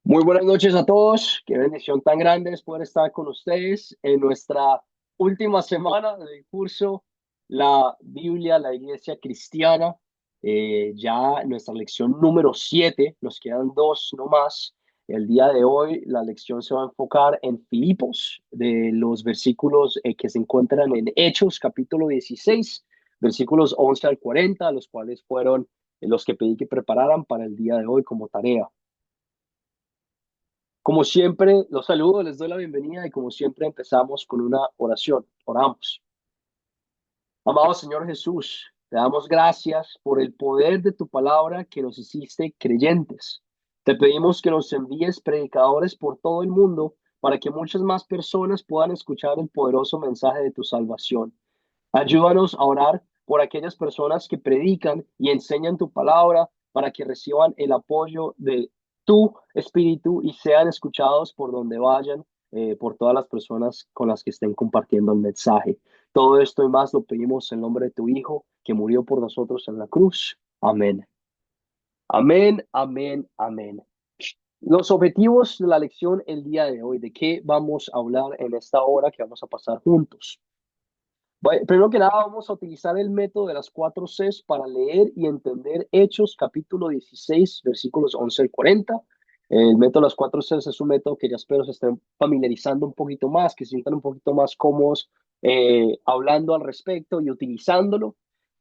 Muy buenas noches a todos. Qué bendición tan grande es poder estar con ustedes en nuestra última semana del curso, la Biblia, la Iglesia Cristiana. Ya nuestra lección número 7, nos quedan dos no más. El día de hoy la lección se va a enfocar en Filipos, de los versículos que se encuentran en Hechos, capítulo 16, versículos 11 al 40, los cuales fueron los que pedí que prepararan para el día de hoy como tarea. Como siempre, los saludo, les doy la bienvenida y como siempre empezamos con una oración. Oramos. Amado Señor Jesús, te damos gracias por el poder de tu palabra que nos hiciste creyentes. Te pedimos que nos envíes predicadores por todo el mundo para que muchas más personas puedan escuchar el poderoso mensaje de tu salvación. Ayúdanos a orar por aquellas personas que predican y enseñan tu palabra para que reciban el apoyo de tu espíritu y sean escuchados por donde vayan, por todas las personas con las que estén compartiendo el mensaje. Todo esto y más lo pedimos en nombre de tu Hijo, que murió por nosotros en la cruz. Amén. Amén, amén, amén. Los objetivos de la lección el día de hoy, ¿de qué vamos a hablar en esta hora que vamos a pasar juntos? Primero que nada, vamos a utilizar el método de las cuatro Cs para leer y entender Hechos, capítulo 16, versículos 11 al 40. El método de las cuatro Cs es un método que ya espero se estén familiarizando un poquito más, que se sientan un poquito más cómodos hablando al respecto y utilizándolo.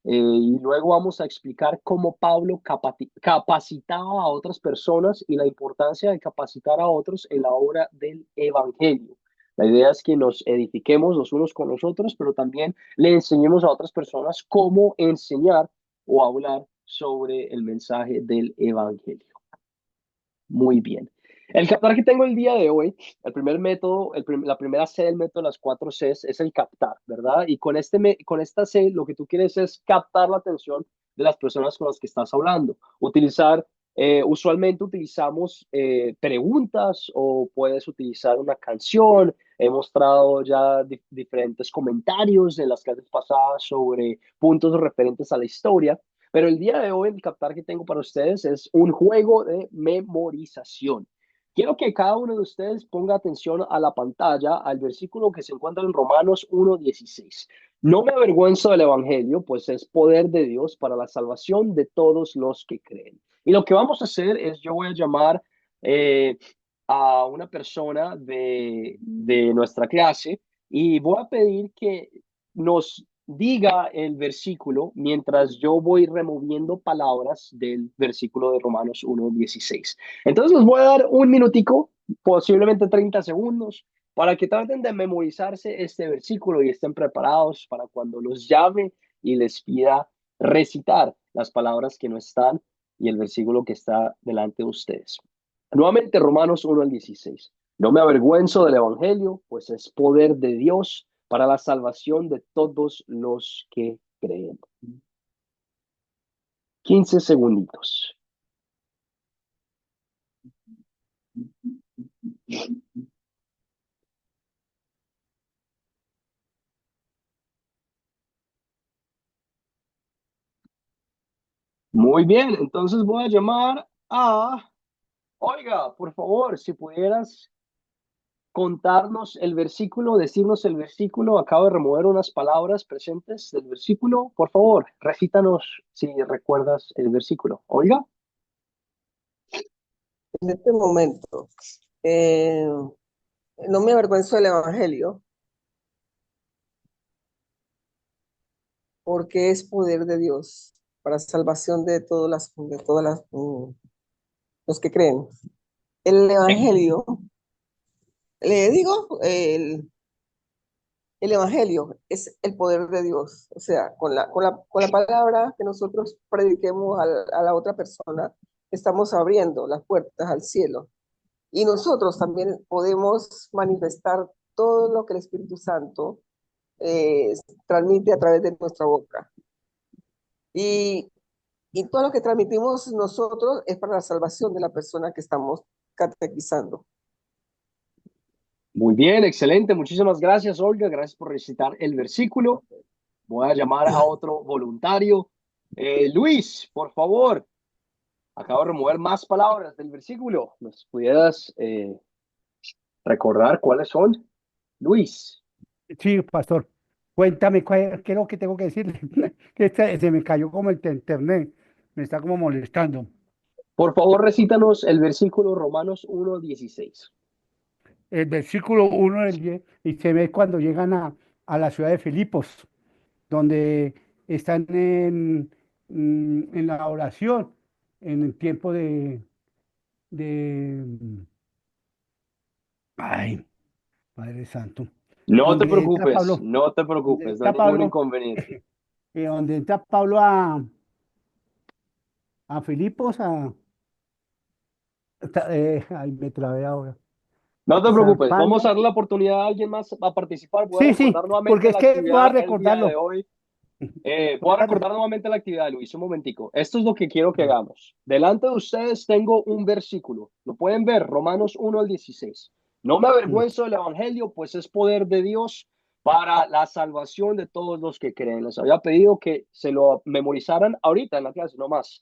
Y luego vamos a explicar cómo Pablo capacitaba a otras personas y la importancia de capacitar a otros en la obra del Evangelio. La idea es que nos edifiquemos los unos con los otros, pero también le enseñemos a otras personas cómo enseñar o hablar sobre el mensaje del Evangelio. Muy bien. El captar que tengo el día de hoy, el primer método, la primera C del método de las cuatro Cs es el captar, ¿verdad? Y con esta C lo que tú quieres es captar la atención de las personas con las que estás hablando. Usualmente utilizamos preguntas o puedes utilizar una canción. He mostrado ya diferentes comentarios en las clases pasadas sobre puntos referentes a la historia. Pero el día de hoy el captar que tengo para ustedes es un juego de memorización. Quiero que cada uno de ustedes ponga atención a la pantalla, al versículo que se encuentra en Romanos 1:16. No me avergüenzo del Evangelio, pues es poder de Dios para la salvación de todos los que creen. Y lo que vamos a hacer es, yo voy a llamar eh, a una persona de nuestra clase y voy a pedir que nos diga el versículo mientras yo voy removiendo palabras del versículo de Romanos 1:16. Entonces les voy a dar un minutico, posiblemente 30 segundos, para que traten de memorizarse este versículo y estén preparados para cuando los llame y les pida recitar las palabras que no están y el versículo que está delante de ustedes. Nuevamente Romanos 1:16. No me avergüenzo del Evangelio, pues es poder de Dios para la salvación de todos los que creen. 15 segunditos. Muy bien, entonces voy a llamar a... Oiga, por favor, si pudieras contarnos el versículo, decirnos el versículo, acabo de remover unas palabras presentes del versículo, por favor, recítanos si recuerdas el versículo. Oiga, En este momento. eh, no me avergüenzo del Evangelio, porque es poder de Dios para salvación de todas las los que creen. El Evangelio, le digo, el Evangelio es el poder de Dios. O sea, con la palabra que nosotros prediquemos a la otra persona, estamos abriendo las puertas al cielo. Y nosotros también podemos manifestar todo lo que el Espíritu Santo eh, transmite a través de nuestra boca. Y, y todo lo que transmitimos nosotros es para la salvación de la persona que estamos catequizando. muy bien, excelente, muchísimas gracias, Olga, gracias por recitar el versículo. Voy a llamar a otro voluntario. Luis, por favor, Acabo de remover más palabras del versículo. ¿Nos pudieras recordar cuáles son? Luis, Sí, pastor. Cuéntame qué es lo que tengo que decirle. Que se me cayó como el internet. Me está como molestando. por favor, recítanos el versículo Romanos 1:16. El versículo 1 del 10 y se ve cuando llegan a la ciudad de Filipos, donde están en la oración, en el tiempo de, ay, Padre Santo, donde entra Pablo, No te donde preocupes, no hay entra ningún Pablo, inconveniente. donde entra Pablo a Filipos, ay, me trabé ahora. No te preocupes, vamos a Zarpando. darle la oportunidad a alguien más a participar. Voy a Sí, sí, recordar nuevamente porque es la que voy a actividad el día de recordarlo. hoy. Voy Voy a a re- recordar nuevamente la actividad, Luis, un momentico. Esto es lo que quiero que hagamos. Delante de ustedes tengo un versículo. Lo pueden ver, Romanos 1:16. No me Mm. avergüenzo del Evangelio, pues es poder de Dios para la salvación de todos los que creen. Les había pedido que se lo memorizaran ahorita en la clase, no más.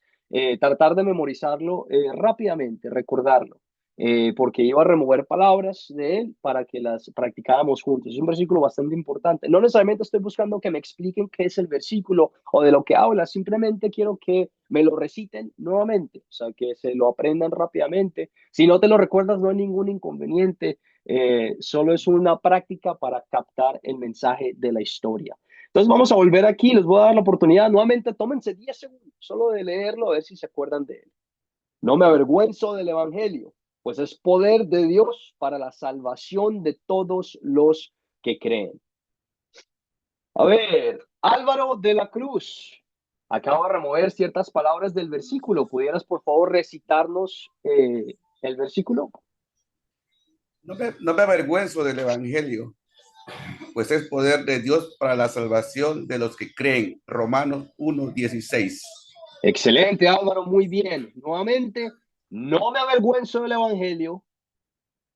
Tratar de memorizarlo rápidamente, recordarlo. Porque iba a remover palabras de él para que las practicáramos juntos. Es un versículo bastante importante. No necesariamente estoy buscando que me expliquen qué es el versículo o de lo que habla, simplemente quiero que me lo reciten nuevamente, o sea, que se lo aprendan rápidamente. Si no te lo recuerdas, no hay ningún inconveniente, solo es una práctica para captar el mensaje de la historia. Entonces vamos a volver aquí, les voy a dar la oportunidad nuevamente, tómense 10 segundos solo de leerlo, a ver si se acuerdan de él. No me avergüenzo del Evangelio, pues es poder de Dios para la salvación de todos los que creen. A ver, Álvaro de la Cruz. Acabo de remover ciertas palabras del versículo. ¿Pudieras, por favor, recitarnos el versículo? No me avergüenzo del Evangelio, pues es poder de Dios para la salvación de los que creen. Romanos 1:16. Excelente, Álvaro, muy bien. Nuevamente, no me avergüenzo del Evangelio,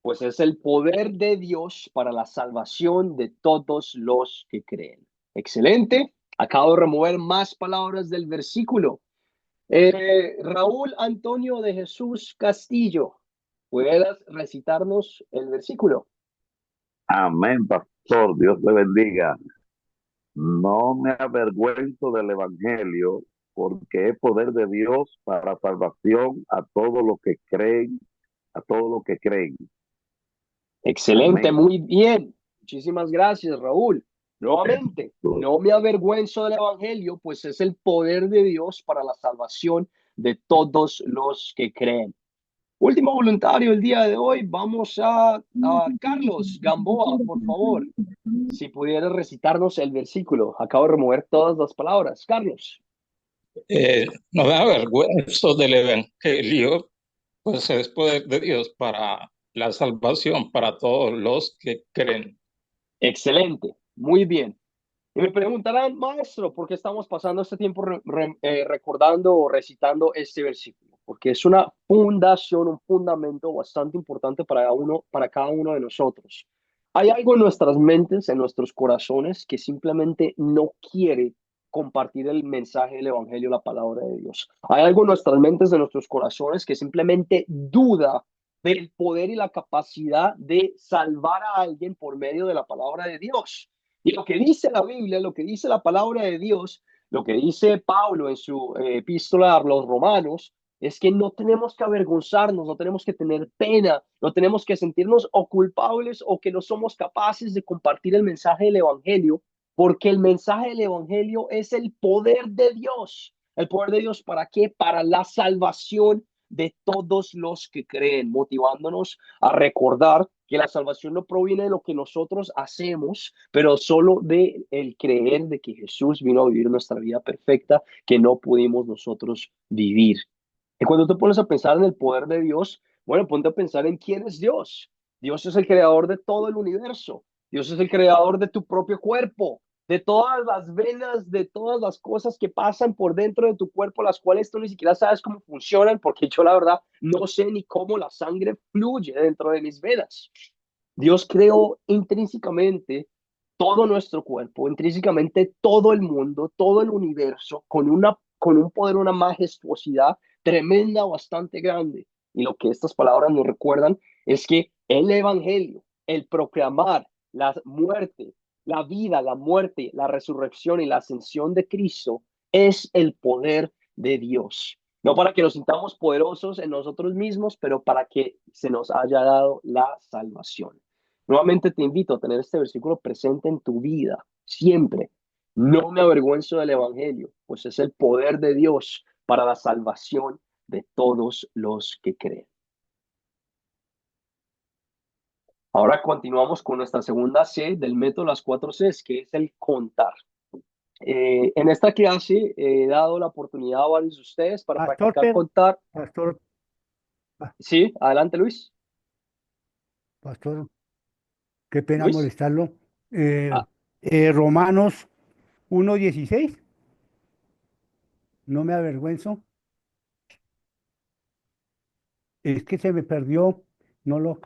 pues es el poder de Dios para la salvación de todos los que creen. Excelente. Acabo de remover más palabras del versículo. Raúl Antonio de Jesús Castillo, ¿puedes recitarnos el versículo? Amén, pastor. Dios le bendiga. No me avergüenzo del Evangelio, porque es poder de Dios para salvación a todos los que creen, a todos los que creen. Excelente, Amén. muy bien. Muchísimas gracias, Raúl. Nuevamente, no me avergüenzo del Evangelio, pues es el poder de Dios para la salvación de todos los que creen. Último voluntario el día de hoy, vamos a Carlos Gamboa, por favor. Si pudieras recitarnos el versículo. Acabo de remover todas las palabras. Carlos. No me avergüenzo del Evangelio, pues es poder de Dios para la salvación para todos los que creen. Excelente. Muy bien. Y me preguntarán, maestro, ¿por qué estamos pasando este tiempo recordando o recitando este versículo? Porque es una fundación, un fundamento bastante importante para cada uno de nosotros. Hay algo en nuestras mentes, en nuestros corazones, que simplemente no quiere compartir el mensaje del Evangelio, la palabra de Dios. Hay algo en nuestras mentes, en nuestros corazones, que simplemente duda del poder y la capacidad de salvar a alguien por medio de la palabra de Dios. Y lo que dice la Biblia, lo que dice la palabra de Dios, lo que dice Pablo en su epístola a los romanos, es que no tenemos que avergonzarnos, no tenemos que tener pena, no tenemos que sentirnos o culpables o que no somos capaces de compartir el mensaje del Evangelio, porque el mensaje del Evangelio es el poder de Dios. ¿El poder de Dios para qué? Para la salvación de todos los que creen, motivándonos a recordar que la salvación no proviene de lo que nosotros hacemos, pero solo de el creer de que Jesús vino a vivir nuestra vida perfecta que no pudimos nosotros vivir. Y cuando te pones a pensar en el poder de Dios, bueno, ponte a pensar en quién es Dios. Dios es el creador de todo el universo. Dios es el creador de tu propio cuerpo, de todas las venas, de todas las cosas que pasan por dentro de tu cuerpo, las cuales tú ni siquiera sabes cómo funcionan, porque yo la verdad no sé ni cómo la sangre fluye dentro de mis venas. Dios creó intrínsecamente todo nuestro cuerpo, intrínsecamente todo el mundo, todo el universo, con un poder, una majestuosidad tremenda, bastante grande. Y lo que estas palabras nos recuerdan es que el evangelio, el proclamar la muerte, la vida, la muerte, la resurrección y la ascensión de Cristo es el poder de Dios. No para que nos sintamos poderosos en nosotros mismos, pero para que se nos haya dado la salvación. Nuevamente te invito a tener este versículo presente en tu vida, siempre. No me avergüenzo del evangelio, pues es el poder de Dios para la salvación de todos los que creen. Ahora continuamos con nuestra segunda C del método de las 4 Cs, que es el contar. En esta clase he dado la oportunidad a varios de ustedes para Pastor, practicar contar. pastor, Sí, adelante Luis. pastor, qué pena Luis. molestarlo. Eh, Ah, Romanos 1:16, no me avergüenzo. Es que se me perdió, no lo.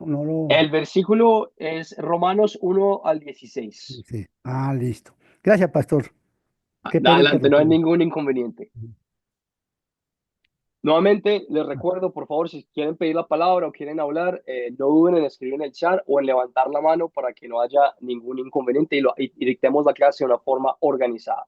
el versículo es Romanos 1 al 16. Sí. Ah, listo. Gracias, pastor. Qué pena Adelante, no hay interrumpirlo. ningún inconveniente. Nuevamente, les recuerdo, por favor, si quieren pedir la palabra o quieren hablar, no duden en escribir en el chat o en levantar la mano para que no haya ningún inconveniente y dictemos la clase de una forma organizada.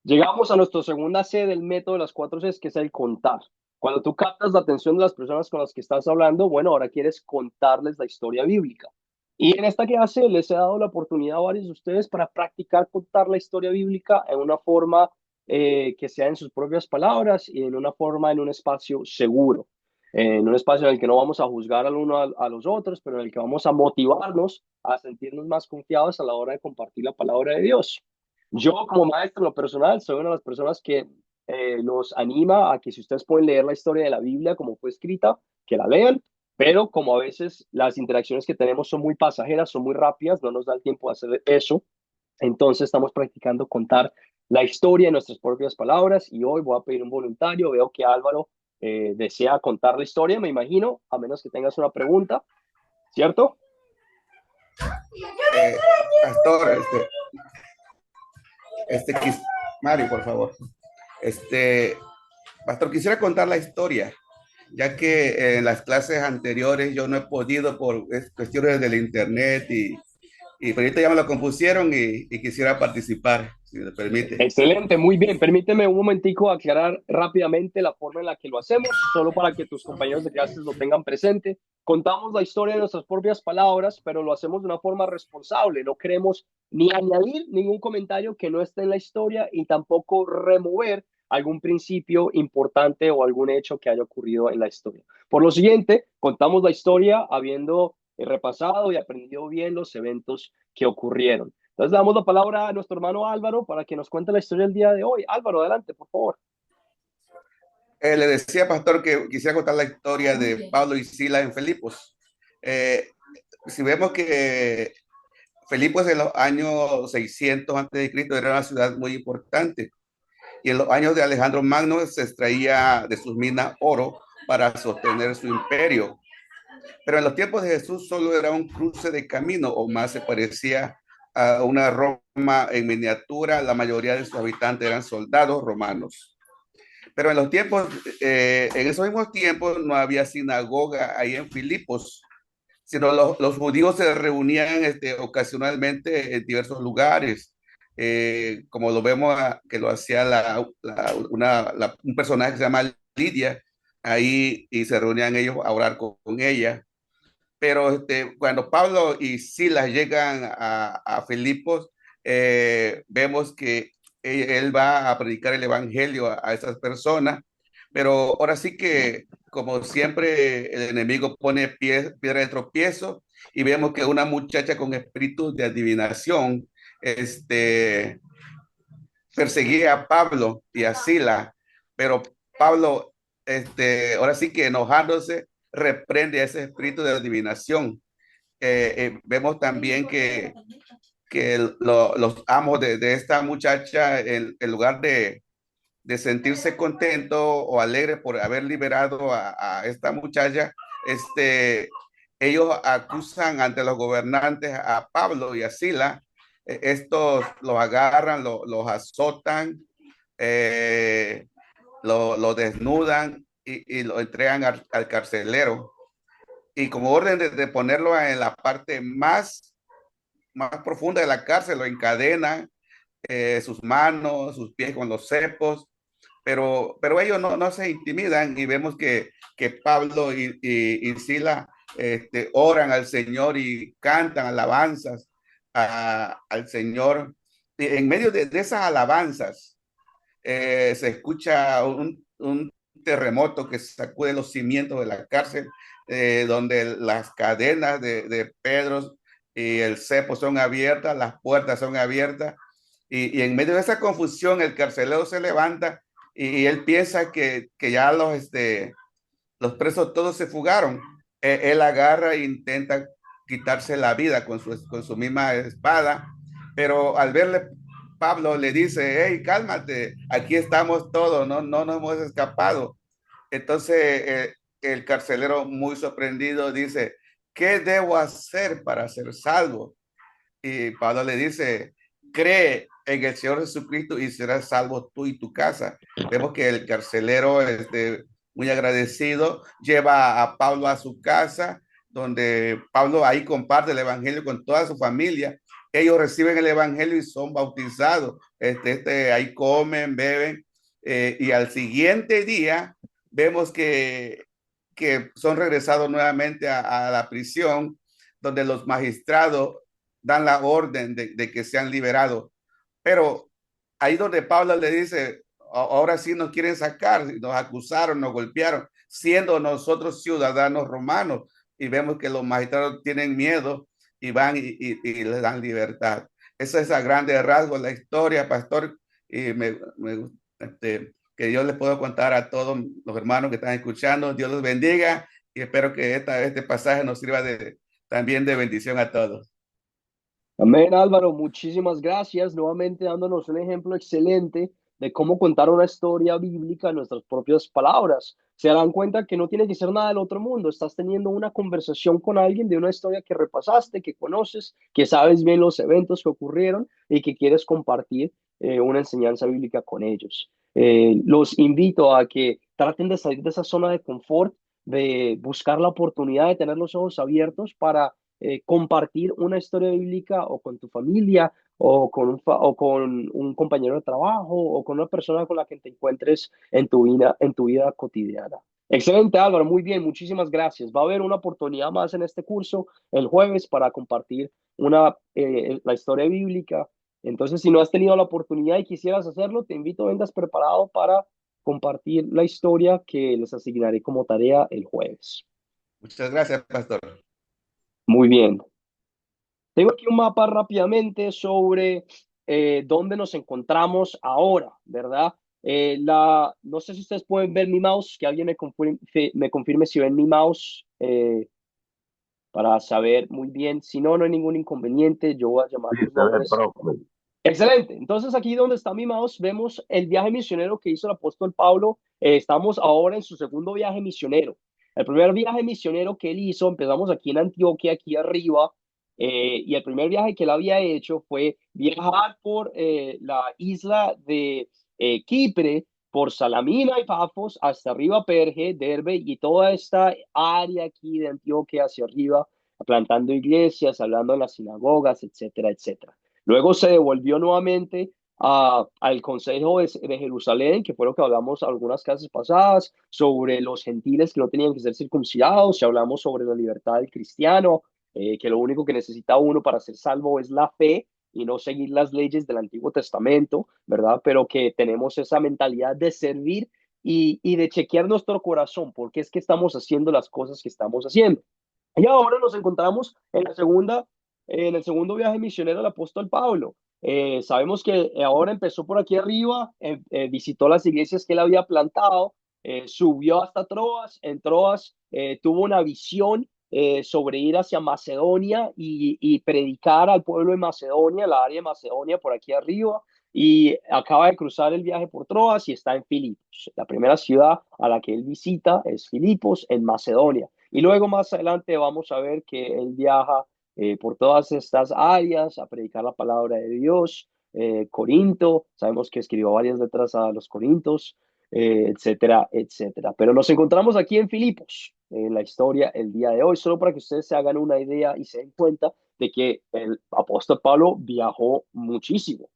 Llegamos a nuestra segunda C del método de las 4 Cs, que es el contar. Cuando tú captas la atención de las personas con las que estás hablando, bueno, ahora quieres contarles la historia bíblica. Y en esta clase les he dado la oportunidad a varios de ustedes para practicar contar la historia bíblica en una forma que sea en sus propias palabras y en una forma, en un espacio seguro, en un espacio en el que no vamos a juzgar al uno a los otros, pero en el que vamos a motivarnos a sentirnos más confiados a la hora de compartir la palabra de Dios. Yo como maestro en lo personal soy una de las personas que los anima a que si ustedes pueden leer la historia de la Biblia como fue escrita, que la lean, pero como a veces las interacciones que tenemos son muy pasajeras, son muy rápidas, no nos da el tiempo de hacer eso, entonces estamos practicando contar la historia en nuestras propias palabras y hoy voy a pedir un voluntario, veo que Álvaro desea contar la historia, me imagino, a menos que tengas una pregunta, ¿cierto? Pastor, Mario, por favor. Pastor, quisiera contar la historia, ya que en las clases anteriores yo no he podido por cuestiones del internet y ahorita ya me lo compusieron y quisiera participar, si me permite. Excelente, muy bien. Permíteme un momentico aclarar rápidamente la forma en la que lo hacemos, solo para que tus compañeros de clases lo tengan presente. Contamos la historia de nuestras propias palabras, pero lo hacemos de una forma responsable. No queremos ni añadir ningún comentario que no esté en la historia y tampoco remover algún principio importante o algún hecho que haya ocurrido en la historia. Por lo siguiente, contamos la historia habiendo repasado y aprendido bien los eventos que ocurrieron. Entonces le damos la palabra a nuestro hermano Álvaro para que nos cuente la historia del día de hoy. Álvaro, adelante, por favor. Le decía, pastor, que quisiera contar la historia de Pablo y Silas en Filipos. Si vemos que Filipos en los años 600 antes de Cristo era una ciudad muy importante. Y en los años de Alejandro Magno se extraía de sus minas oro para sostener su imperio. Pero en los tiempos de Jesús solo era un cruce de camino, o más se parecía a una Roma en miniatura. La mayoría de sus habitantes eran soldados romanos. Pero en los tiempos, en esos mismos tiempos no había sinagoga ahí en Filipos, sino los judíos se reunían ocasionalmente en diversos lugares, como lo vemos que lo hacía un personaje que se llama Lidia, ahí y se reunían ellos a orar con ella. Pero cuando Pablo y Silas llegan a Filipos, vemos que él va a predicar el evangelio a esas personas, pero ahora sí que, como siempre, el enemigo pone piedra de tropiezo y vemos que una muchacha con espíritu de adivinación perseguía a Pablo y a Silas, pero Pablo, ahora sí que enojándose, reprende a ese espíritu de adivinación. Vemos también que los amos de esta muchacha, en lugar de sentirse contento o alegre por haber liberado a esta muchacha, ellos acusan ante los gobernantes a Pablo y a Sila. Estos los agarran, los azotan, lo desnudan y lo entregan al carcelero. Y como orden de ponerlo en la parte más profunda de la cárcel, lo encadenan, sus manos, sus pies con los cepos, pero ellos no se intimidan y vemos que Pablo y Sila oran al Señor y cantan alabanzas al Señor. Y en medio de esas alabanzas se escucha un terremoto que sacude los cimientos de la cárcel, donde las cadenas de Pedro y el cepo son abiertas, las puertas son abiertas, y en medio de esa confusión el carcelero se levanta y él piensa que ya los presos todos se fugaron. Él agarra e intenta quitarse la vida con su misma espada, pero al verle, Pablo le dice: hey, cálmate, aquí estamos todos, no nos hemos escapado. Entonces el carcelero, muy sorprendido, dice: ¿qué debo hacer para ser salvo? Y Pablo le dice: cree en el Señor Jesucristo y serás salvo tú y tu casa. Vemos que el carcelero, muy agradecido, lleva a Pablo a su casa, donde Pablo ahí comparte el evangelio con toda su familia. Ellos reciben el evangelio y son bautizados. Ahí comen, beben, y al siguiente día vemos que son regresados nuevamente a la prisión, donde los magistrados dan la orden de que sean liberados. Pero ahí donde Pablo le dice: ahora sí nos quieren sacar, nos acusaron, nos golpearon, siendo nosotros ciudadanos romanos. Y vemos que los magistrados tienen miedo y van y les dan libertad. Esa es a grandes rasgos la historia, pastor, y que yo les puedo contar a todos los hermanos que están escuchando. Dios los bendiga y espero que este pasaje nos sirva también de bendición a todos. Amén, Álvaro, muchísimas gracias. Nuevamente dándonos un ejemplo excelente de cómo contar una historia bíblica en nuestras propias palabras. Se dan cuenta que no tiene que ser nada del otro mundo. Estás teniendo una conversación con alguien de una historia que repasaste, que conoces, que sabes bien los eventos que ocurrieron y que quieres compartir una enseñanza bíblica con ellos. Los invito a que traten de salir de esa zona de confort, de buscar la oportunidad de tener los ojos abiertos para compartir una historia bíblica o con tu familia o con un compañero de trabajo o con una persona con la que te encuentres en tu vida cotidiana. Excelente, Álvaro, muy bien, muchísimas gracias. Va a haber una oportunidad más en este curso el jueves para compartir la historia bíblica. Entonces, si no has tenido la oportunidad y quisieras hacerlo, te invito a vengas preparado para compartir la historia que les asignaré como tarea el jueves. Muchas gracias, pastor. Muy bien. Tengo aquí un mapa rápidamente sobre dónde nos encontramos ahora, ¿verdad? No sé si ustedes pueden ver mi mouse, que alguien me confirme si ven mi mouse para saber muy bien. Si no, no hay ningún inconveniente. Yo voy a llamar Sí, los se ve, nombres. profe. Excelente. Entonces aquí donde está mi mouse vemos el viaje misionero que hizo el apóstol Pablo. Estamos ahora en su segundo viaje misionero. El primer viaje misionero que él hizo, empezamos aquí en Antioquia, aquí arriba, y el primer viaje que él había hecho fue viajar por la isla de Chipre, por Salamina y Pafos, hasta arriba Perge, Derbe y toda esta área aquí de Antioquia hacia arriba, plantando iglesias, hablando en las sinagogas, etcétera, etcétera. Luego se devolvió nuevamente al Consejo de Jerusalén, que fue lo que hablamos algunas clases pasadas, sobre los gentiles que no tenían que ser circuncidados, y hablamos sobre la libertad del cristiano, que lo único que necesita uno para ser salvo es la fe y no seguir las leyes del Antiguo Testamento, ¿verdad? Pero que tenemos esa mentalidad de servir y de chequear nuestro corazón, porque es que estamos haciendo las cosas que estamos haciendo. Y ahora nos encontramos en el segundo viaje misionero del apóstol Pablo. Sabemos que ahora empezó por aquí arriba, visitó las iglesias que él había plantado, subió hasta Troas. En Troas tuvo una visión sobre ir hacia Macedonia y predicar al pueblo de Macedonia, la área de Macedonia por aquí arriba. Y acaba de cruzar el viaje por Troas y está en Filipos. La primera ciudad a la que él visita es Filipos, en Macedonia. Y luego más adelante vamos a ver que él viaja por todas estas áreas a predicar la palabra de Dios. Corinto, sabemos que escribió varias letras a los Corintos. etcétera, etcétera. Pero nos encontramos aquí en Filipos, en la historia el día de hoy, solo para que ustedes se hagan una idea y se den cuenta de que el apóstol Pablo viajó muchísimo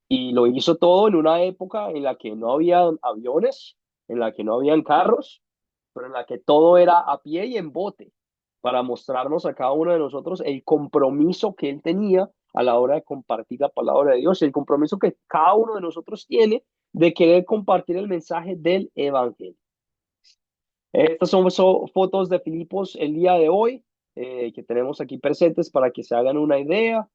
y lo hizo todo en una época en la que no había aviones, en la que no habían carros, pero en la que todo era a pie y en bote, para mostrarnos a cada uno de nosotros el compromiso que él tenía a la hora de compartir la palabra de Dios y el compromiso que cada uno de nosotros tiene de querer compartir el mensaje del Evangelio. Estas son fotos de Filipos el día de hoy, que tenemos aquí presentes para que se hagan una idea.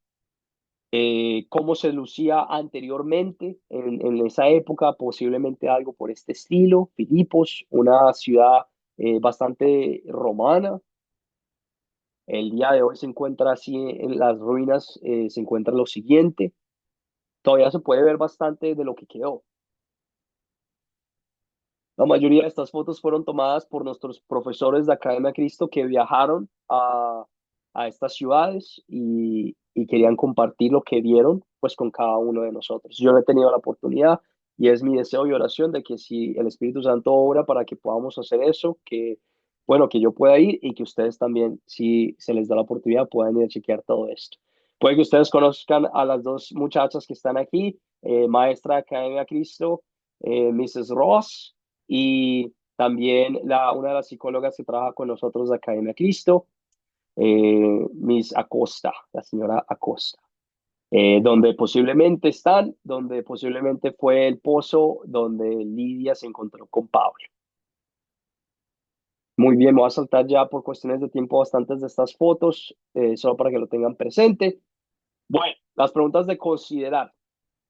Cómo se lucía anteriormente en esa época, posiblemente algo por este estilo. Filipos, una ciudad bastante romana. El día de hoy se encuentra así en las ruinas, se encuentra lo siguiente. Todavía se puede ver bastante de lo que quedó. La mayoría de estas fotos fueron tomadas por nuestros profesores de Academia Cristo que viajaron a estas ciudades y querían compartir lo que vieron pues con cada uno de nosotros. Yo no he tenido la oportunidad y es mi deseo y oración de que si el Espíritu Santo obra para que podamos hacer eso, que bueno, que yo pueda ir y que ustedes también, si se les da la oportunidad, puedan ir a chequear todo esto. Puede que ustedes conozcan a las dos muchachas que están aquí, maestra de Academia Cristo, Mrs. Ross, y también una de las psicólogas que trabaja con nosotros de Academia Cristo, Miss Acosta, la señora Acosta, donde posiblemente fue el pozo donde Lidia se encontró con Pablo. Muy bien, me voy a saltar ya por cuestiones de tiempo bastantes de estas fotos, solo para que lo tengan presente. Bueno, las preguntas de considerar.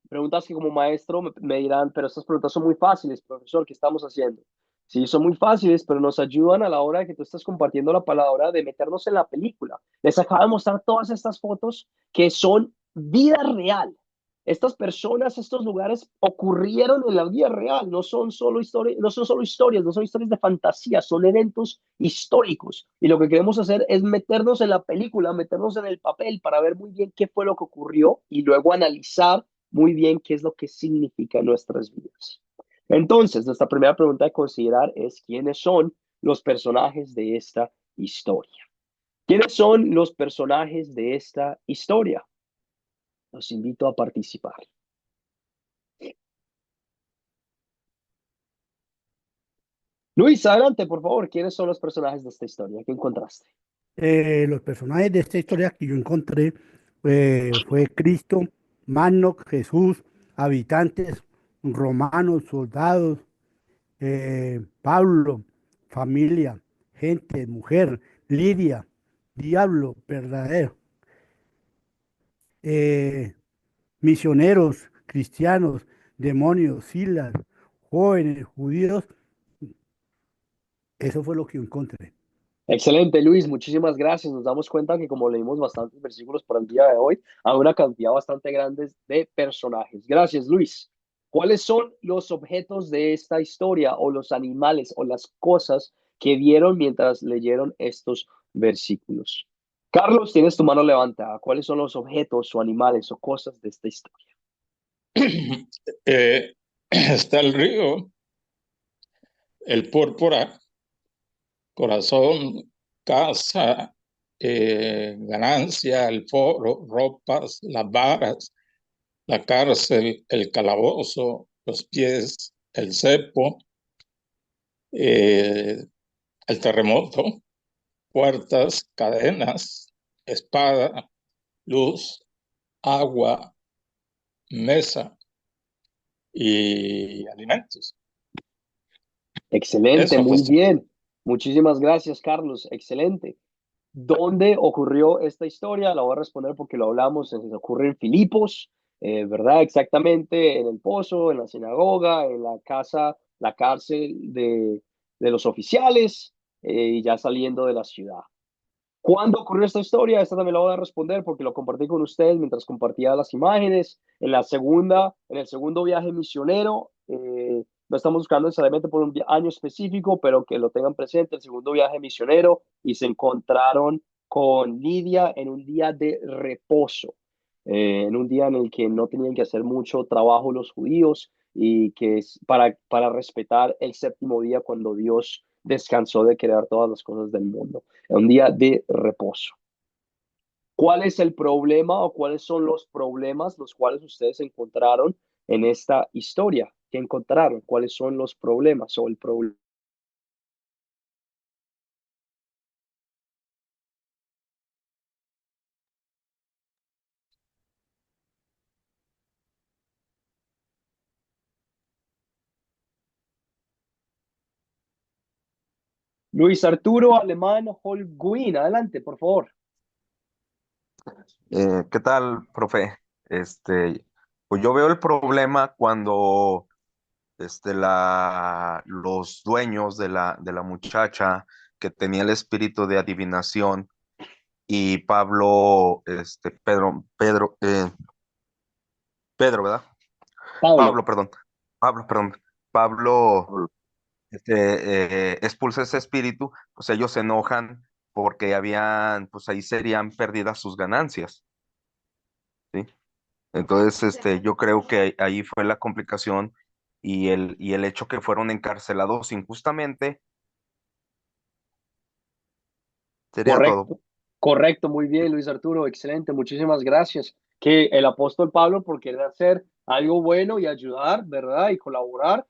Preguntas que como maestro me dirán, pero estas preguntas son muy fáciles, profesor, ¿qué estamos haciendo? Sí, son muy fáciles, pero nos ayudan a la hora de que tú estás compartiendo la palabra, de meternos en la película. Les acabo de mostrar todas estas fotos que son vida real. Estas personas, estos lugares ocurrieron en la vida real, no son solo historias, no son solo historias, no son historias de fantasía, son eventos históricos. Y lo que queremos hacer es meternos en la película, meternos en el papel para ver muy bien qué fue lo que ocurrió y luego analizar muy bien qué es lo que significa en nuestras vidas. Entonces, nuestra primera pregunta a considerar es quiénes son los personajes de esta historia. ¿Quiénes son los personajes de esta historia? Los invito a participar. Luis, adelante, por favor. ¿Quiénes son los personajes de esta historia? ¿Qué encontraste? Los personajes de esta historia que yo encontré fue Cristo, Magno, Jesús, habitantes, romanos, soldados, Pablo, familia, gente, mujer, Lidia, diablo verdadero, eh, misioneros, cristianos, demonios, Silas, jóvenes, judíos. Eso fue lo que yo encontré. Excelente, Luis, muchísimas gracias. Nos damos cuenta que como leímos bastantes versículos para el día de hoy, hay una cantidad bastante grande de personajes. Gracias, Luis. ¿Cuáles son los objetos de esta historia o los animales o las cosas que vieron mientras leyeron estos versículos? Carlos, tienes tu mano levantada. ¿Cuáles son los objetos o animales o cosas de esta historia? Está el río, el púrpura, corazón, casa, ganancia, el foro, ropas, las varas, la cárcel, el calabozo, los pies, el cepo, el terremoto, puertas, cadenas, espada, luz, agua, mesa y alimentos. Excelente, Eso, muy pues. bien. Muchísimas gracias, Carlos. Excelente. ¿Dónde ocurrió esta historia? La voy a responder porque lo hablamos, ocurre en Filipos, ¿verdad? Exactamente en el pozo, en la sinagoga, en la casa, la cárcel de los oficiales y ya saliendo de la ciudad. ¿Cuándo ocurrió esta historia? Esta también la voy a responder porque lo compartí con ustedes mientras compartía las imágenes. En el segundo viaje misionero, no estamos buscando necesariamente por un año específico, pero que lo tengan presente, el segundo viaje misionero, y se encontraron con Lidia en un día de reposo, en un día en el que no tenían que hacer mucho trabajo los judíos, y que es para respetar el séptimo día cuando Dios descansó de crear todas las cosas del mundo. Un día de reposo. ¿Cuál es el problema o cuáles son los problemas los cuales ustedes encontraron en esta historia? ¿Qué encontraron? ¿Cuáles son los problemas o el problema? Luis Arturo Alemán Holguín, adelante, por favor. ¿Qué tal, profe? Pues yo veo el problema cuando los dueños de la muchacha que tenía el espíritu de adivinación y Pablo, Pedro, ¿verdad? Pablo. Pablo, expulsa ese espíritu, pues ellos se enojan porque pues ahí serían perdidas sus ganancias, ¿sí? Entonces, yo creo que ahí fue la complicación y el hecho que fueron encarcelados injustamente sería todo. Correcto, correcto, muy bien, Luis Arturo, excelente, muchísimas gracias. Que el apóstol Pablo, por querer hacer algo bueno y ayudar, ¿verdad? Y colaborar,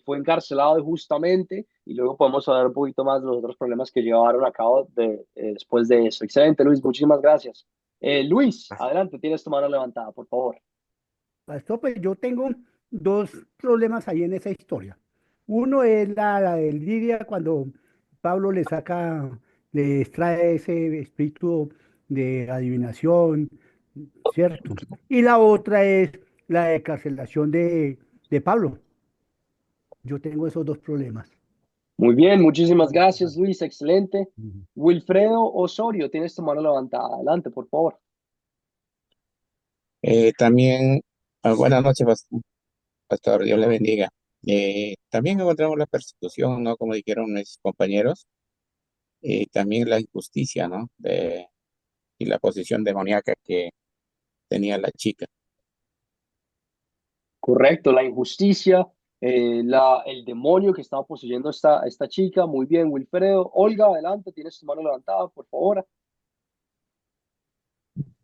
fue encarcelado injustamente y luego podemos hablar un poquito más de los otros problemas que llevaron a cabo después de eso. Excelente, Luis, muchísimas gracias. Luis, adelante, tienes tu mano levantada, por favor. Pastor, pues yo tengo dos problemas ahí en esa historia. Uno es la de Lidia cuando Pablo le extrae ese espíritu de adivinación, ¿cierto? Y la otra es la de carcelación de Pablo. Yo tengo esos dos problemas. Muy bien, muchísimas gracias, Luis, excelente. Wilfredo Osorio, tienes tu mano levantada, adelante, por favor. También, buenas noches, pastor, Dios le bendiga. También encontramos la persecución, ¿no? Como dijeron mis compañeros, también la injusticia, ¿no? Y la posición demoníaca que tenía la chica. Correcto, la injusticia, el demonio que estaba poseyendo esta chica. Muy bien, Wilfredo. Olga, adelante, tienes tu mano levantada, por favor.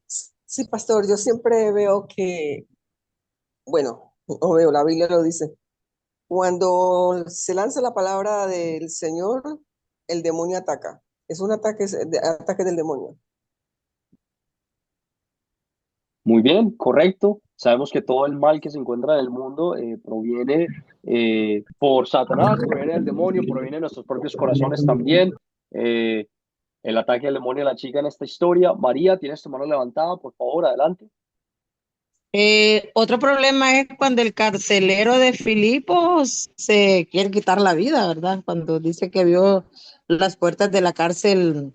Sí, pastor, yo siempre veo que, bueno, o veo, la Biblia lo dice, cuando se lanza la palabra del Señor, el demonio ataca. Es un ataque del demonio. Muy bien, correcto. Sabemos que todo el mal que se encuentra en el mundo proviene por Satanás, proviene del demonio, proviene de nuestros propios corazones también. Eh, el ataque del demonio a la chica en esta historia. María, tienes tu mano levantada, por favor, adelante. Otro problema es cuando el carcelero de Filipos se quiere quitar la vida, ¿verdad? Cuando dice que vio las puertas de la cárcel,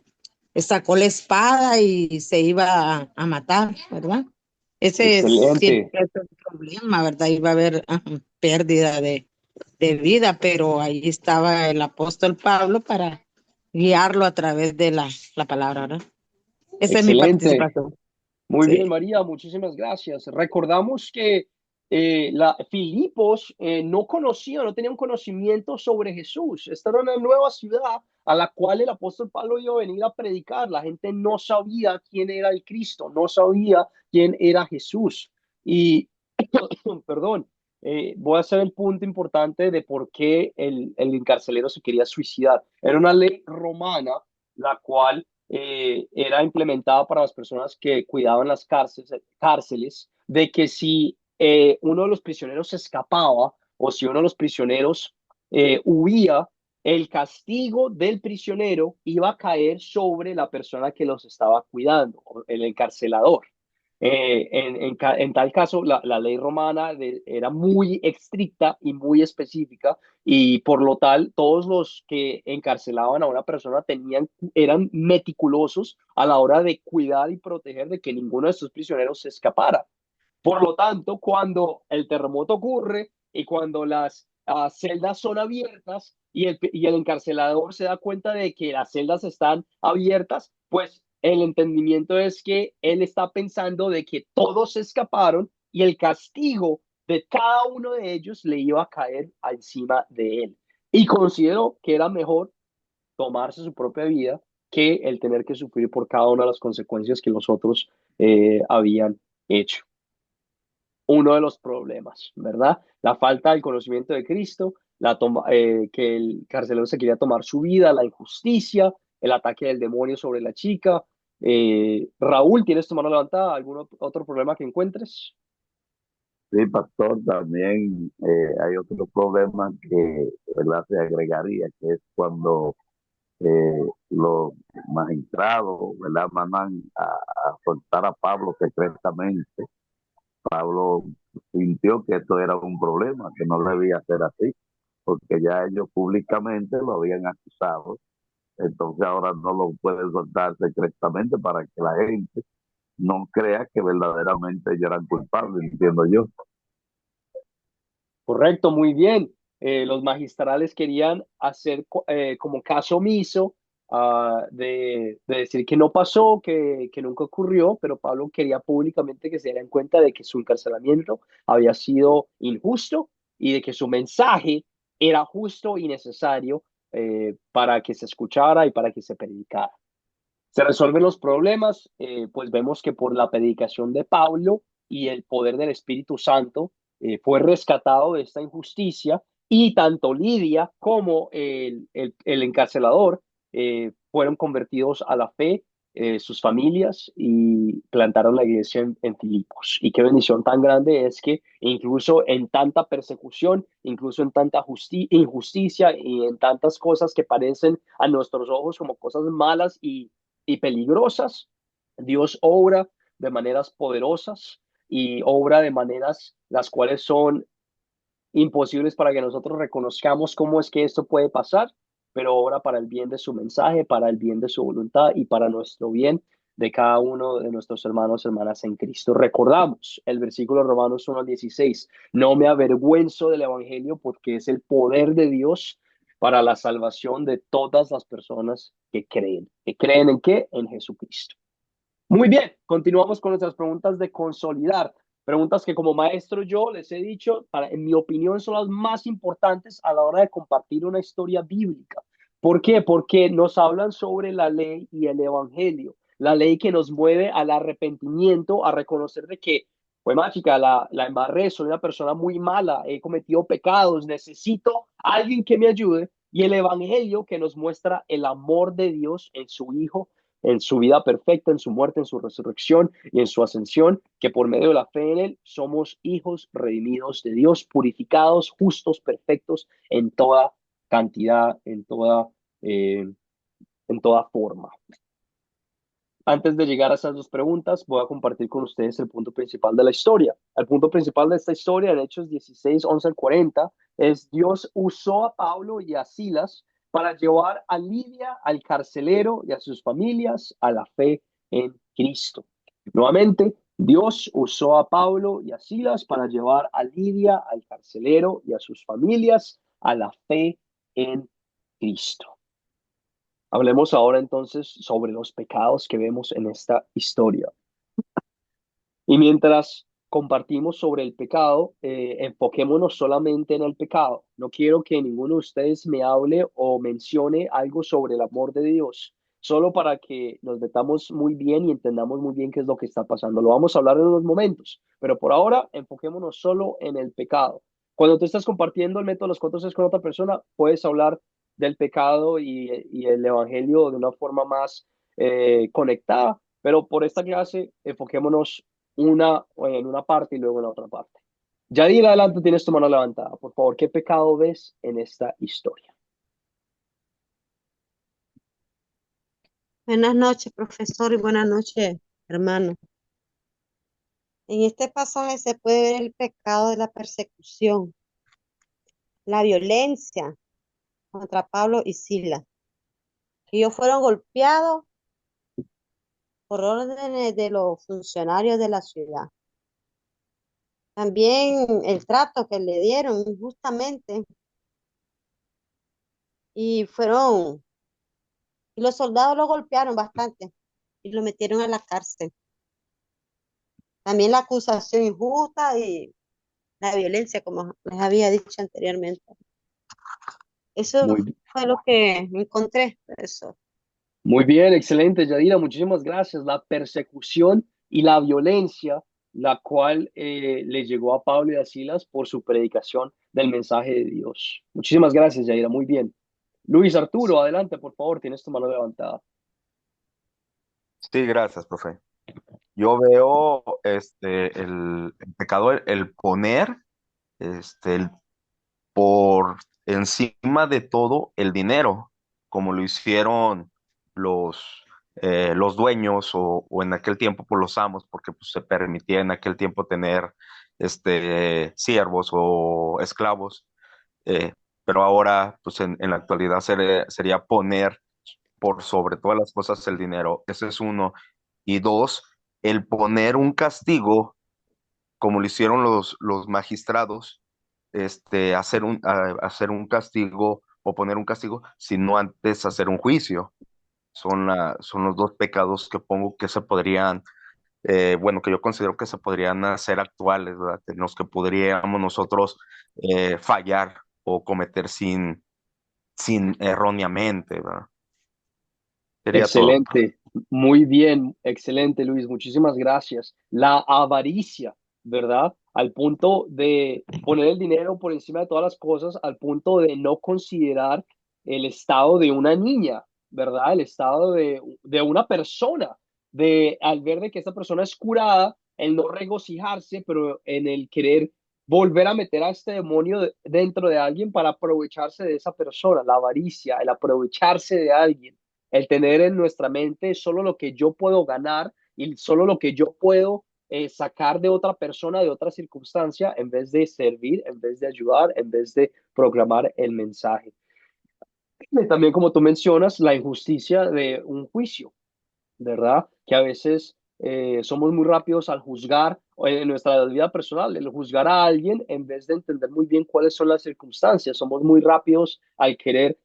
sacó la espada y se iba a matar, ¿verdad? Ese Excelente. siempre es un problema, ¿verdad? Iba a haber pérdida de vida, pero ahí estaba el apóstol Pablo para guiarlo a través de la palabra, ¿verdad? Esa es mi Excelente. participación. Muy bien, Sí. María, muchísimas gracias. Recordamos que Filipos no conocía, no tenía un conocimiento sobre Jesús. Esta era una nueva ciudad a la cual el apóstol Pablo iba a venir a predicar. La gente no sabía quién era el Cristo, no sabía quién era Jesús. Y, perdón, voy a hacer el punto importante de por qué el encarcelero se quería suicidar. Era una ley romana la cual era implementada para las personas que cuidaban las cárceles, de que si uno de los prisioneros se escapaba o si uno de los prisioneros huía, el castigo del prisionero iba a caer sobre la persona que los estaba cuidando, el encarcelador. En tal caso, la ley romana era muy estricta y muy específica y por lo tal, todos los que encarcelaban a una persona eran meticulosos a la hora de cuidar y proteger de que ninguno de estos prisioneros se escapara. Por lo tanto, cuando el terremoto ocurre y cuando las celdas son abiertas y el encarcelador se da cuenta de que las celdas están abiertas, pues el entendimiento es que él está pensando de que todos se escaparon y el castigo de cada uno de ellos le iba a caer encima de él. Y consideró que era mejor tomarse su propia vida que el tener que sufrir por cada una de las consecuencias que los otros habían hecho. Uno de los problemas, ¿verdad? La falta del conocimiento de Cristo, que el carcelero se quería tomar su vida, la injusticia, el ataque del demonio sobre la chica. Raúl, ¿tienes tu mano levantada? ¿Algún otro problema que encuentres? Sí, pastor, también hay otro problema que, ¿verdad?, se agregaría, que es cuando los magistrados, ¿verdad?, mandan a soltar a Pablo secretamente. Pablo sintió que esto era un problema, que no debía ser así, porque ya ellos públicamente lo habían acusado, entonces ahora no lo pueden soltar secretamente para que la gente no crea que verdaderamente ellos eran culpables, entiendo yo. Correcto, muy bien. Los magistrales querían hacer como caso omiso, de decir que no pasó, que nunca ocurrió, pero Pablo quería públicamente que se dieran cuenta de que su encarcelamiento había sido injusto y de que su mensaje era justo y necesario, para que se escuchara y para que se predicara. Se resuelven los problemas, pues vemos que por la predicación de Pablo y el poder del Espíritu Santo, fue rescatado de esta injusticia, y tanto Lidia como el encarcelador fueron convertidos a la fe, sus familias, y plantaron la iglesia en Filipos. Y qué bendición tan grande es que incluso en tanta persecución, incluso en tanta injusticia y en tantas cosas que parecen a nuestros ojos como cosas malas y peligrosas, Dios obra de maneras poderosas y obra de maneras las cuales son imposibles para que nosotros reconozcamos cómo es que esto puede pasar, pero obra para el bien de su mensaje, para el bien de su voluntad y para nuestro bien de cada uno de nuestros hermanos y hermanas en Cristo. Recordamos el versículo Romanos 1:16: no me avergüenzo del evangelio, porque es el poder de Dios para la salvación de todas las personas que creen. ¿Que creen en qué? En Jesucristo. Muy bien, continuamos con nuestras preguntas de consolidar. Preguntas que como maestro yo les he dicho, en mi opinión, son las más importantes a la hora de compartir una historia bíblica. ¿Por qué? Porque nos hablan sobre la ley y el evangelio. La ley que nos mueve al arrepentimiento, a reconocer de que, pues mágica, la embarré, soy una persona muy mala, he cometido pecados, necesito a alguien que me ayude. Y el evangelio que nos muestra el amor de Dios en su Hijo, en su vida perfecta, en su muerte, en su resurrección y en su ascensión, que por medio de la fe en Él somos hijos redimidos de Dios, purificados, justos, perfectos en toda cantidad, en toda forma. Antes de llegar a esas dos preguntas, voy a compartir con ustedes el punto principal de la historia. El punto principal de esta historia, en Hechos 16, 11 al 40, es: Dios usó a Pablo y a Silas para llevar a Lidia, al carcelero y a sus familias a la fe en Cristo. Nuevamente, Dios usó a Pablo y a Silas para llevar a Lidia, al carcelero y a sus familias a la fe en Cristo. Hablemos ahora entonces sobre los pecados que vemos en esta historia. Y mientras compartimos sobre el pecado, enfoquémonos solamente en el pecado. No quiero que ninguno de ustedes me hable o mencione algo sobre el amor de Dios, solo para que nos metamos muy bien y entendamos muy bien qué es lo que está pasando. Lo vamos a hablar en unos momentos, pero por ahora enfoquémonos solo en el pecado. Cuando tú estás compartiendo el método de los 4 Cs con otra persona, puedes hablar del pecado y el evangelio de una forma más conectada, pero por esta clase enfoquémonos en una parte y luego en la otra parte. Yadira, adelante, tienes tu mano levantada. Por favor, ¿qué pecado ves en esta historia? Buenas noches, profesor, y buenas noches, hermano. En este pasaje se puede ver el pecado de la persecución, la violencia contra Pablo y Silas. Ellos fueron golpeados por órdenes de los funcionarios de la ciudad. También el trato que le dieron injustamente, y los soldados lo golpearon bastante y lo metieron a la cárcel. También la acusación injusta y la violencia, como les había dicho anteriormente. Eso Muy, fue lo que encontré, eso. Muy bien, excelente, Yadira, muchísimas gracias. La persecución y la violencia, la cual le llegó a Pablo y a Silas por su predicación del mensaje de Dios. Muchísimas gracias, Yadira, muy bien. Luis Arturo, adelante, por favor, tienes tu mano levantada. Sí, gracias, profe. Yo veo el pecado, el poner el por encima de todo el dinero, como lo hicieron los dueños o en aquel tiempo por los amos, porque pues, se permitía en aquel tiempo tener siervos o esclavos, eh, pero ahora pues en la actualidad sería poner por sobre todas las cosas el dinero. Ese es uno. Y dos, el poner un castigo como lo hicieron los magistrados, hacer un castigo o poner un castigo, sino antes hacer un juicio. Son los dos pecados que pongo que se podrían, bueno, que yo considero que se podrían hacer actuales, ¿verdad? En los que podríamos nosotros fallar o cometer sin erróneamente, ¿verdad? Sería todo. Excelente, muy bien, excelente, Luis, muchísimas gracias. La avaricia, ¿verdad? Al punto de poner el dinero por encima de todas las cosas, al punto de no considerar el estado de una niña, ¿verdad? El estado de una persona, de al ver de que esta persona es curada, el no regocijarse, pero en el querer volver a meter a este demonio dentro de alguien para aprovecharse de esa persona, la avaricia, el aprovecharse de alguien, el tener en nuestra mente solo lo que yo puedo ganar y solo lo que yo puedo sacar de otra persona, de otra circunstancia, en vez de servir, en vez de ayudar, en vez de proclamar el mensaje. Y también, como tú mencionas, la injusticia de un juicio, ¿verdad? Que a veces somos muy rápidos al juzgar en nuestra vida personal, el juzgar a alguien en vez de entender muy bien cuáles son las circunstancias. Somos muy rápidos al querer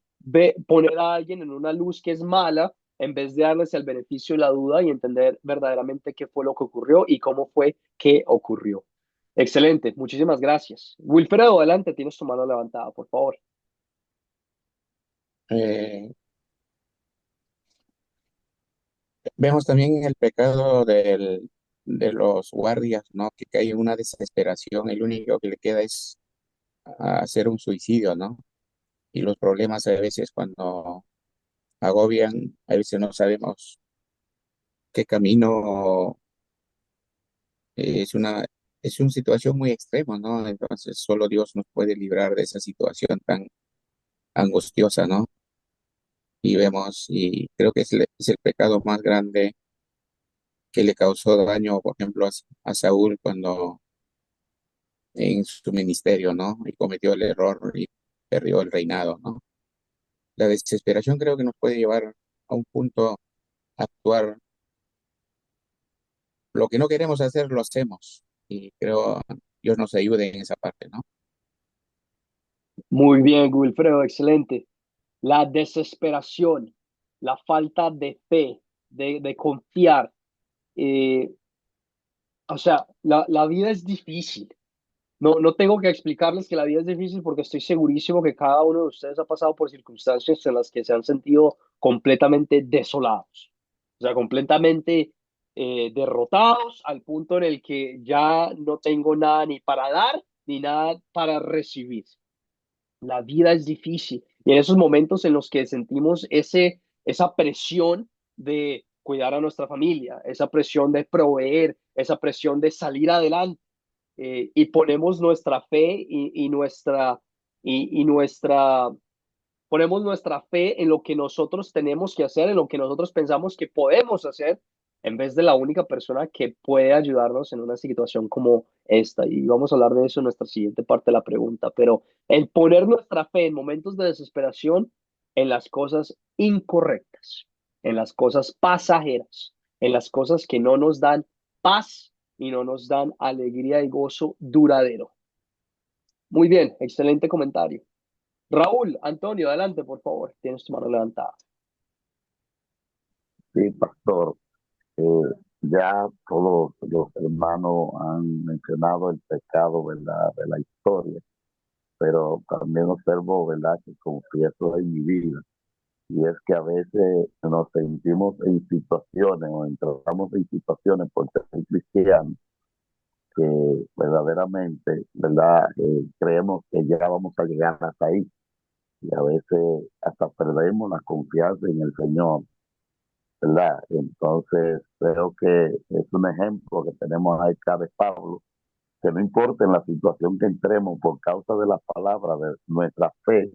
poner a alguien en una luz que es mala en vez de darles el beneficio de la duda y entender verdaderamente qué fue lo que ocurrió y cómo fue que ocurrió. Excelente, muchísimas gracias. Wilfredo, adelante, tienes tu mano levantada, por favor. Eh, Vemos también el pecado de los guardias, ¿no? Que cae en una desesperación, el único que le queda es hacer un suicidio, ¿no? Y los problemas a veces cuando agobian, a veces no sabemos qué camino, es es una situación muy extrema, ¿no? Entonces solo Dios nos puede librar de esa situación tan angustiosa, ¿no? Y vemos, y creo que es el pecado más grande que le causó daño, por ejemplo, a Saúl cuando en su ministerio, ¿no? Y cometió el error y perdió el reinado, ¿no? La desesperación creo que nos puede llevar a un punto a actuar. Lo que no queremos hacer, lo hacemos. Y creo Dios nos ayude en esa parte, ¿no? Muy bien, Wilfredo, excelente. La desesperación, la falta de fe, de confiar. eh, o sea, la vida es difícil. No tengo que explicarles que la vida es difícil porque estoy segurísimo que cada uno de ustedes ha pasado por circunstancias en las que se han sentido completamente desolados, o sea, completamente derrotados al punto en el que ya no tengo nada ni para dar ni nada para recibir. La vida es difícil y en esos momentos en los que sentimos esa presión de cuidar a nuestra familia, esa presión de proveer, esa presión de salir adelante, y ponemos nuestra fe y nuestra, ponemos nuestra fe en lo que nosotros tenemos que hacer, en lo que nosotros pensamos que podemos hacer, en vez de la única persona que puede ayudarnos en una situación como esta. Y vamos a hablar de eso en nuestra siguiente parte de la pregunta. Pero el poner nuestra fe en momentos de desesperación en las cosas incorrectas, en las cosas pasajeras, en las cosas que no nos dan paz y no nos dan alegría y gozo duradero. Muy bien, excelente comentario. Raúl, Antonio, adelante, por favor. Tienes tu mano levantada. Sí, pastor. Eh, Ya todos los hermanos han mencionado el pecado, ¿verdad?, de la historia, pero también observo, ¿verdad?, que confieso en mi vida, y es que a veces nos sentimos en situaciones o entramos en situaciones por ser cristianos que verdaderamente, ¿verdad?, creemos que ya vamos a llegar hasta ahí, y a veces hasta perdemos la confianza en el Señor, ¿verdad? Entonces, creo que es un ejemplo que tenemos ahí acá de Pablo, que no importa en la situación que entremos por causa de la palabra de nuestra fe,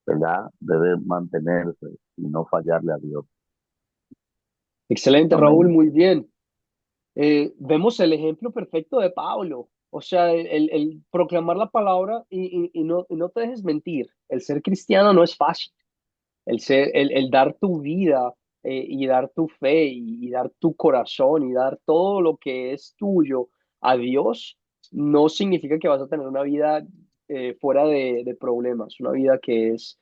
¿verdad? Debe mantenerse y no fallarle a Dios. Excelente, Raúl, Amén. muy bien. Vemos el ejemplo perfecto de Pablo. O sea, el proclamar la palabra y no te dejes mentir. El ser cristiano no es fácil. El dar tu vida y dar tu fe y dar tu corazón y dar todo lo que es tuyo a Dios no significa que vas a tener una vida fuera de problemas, una vida que es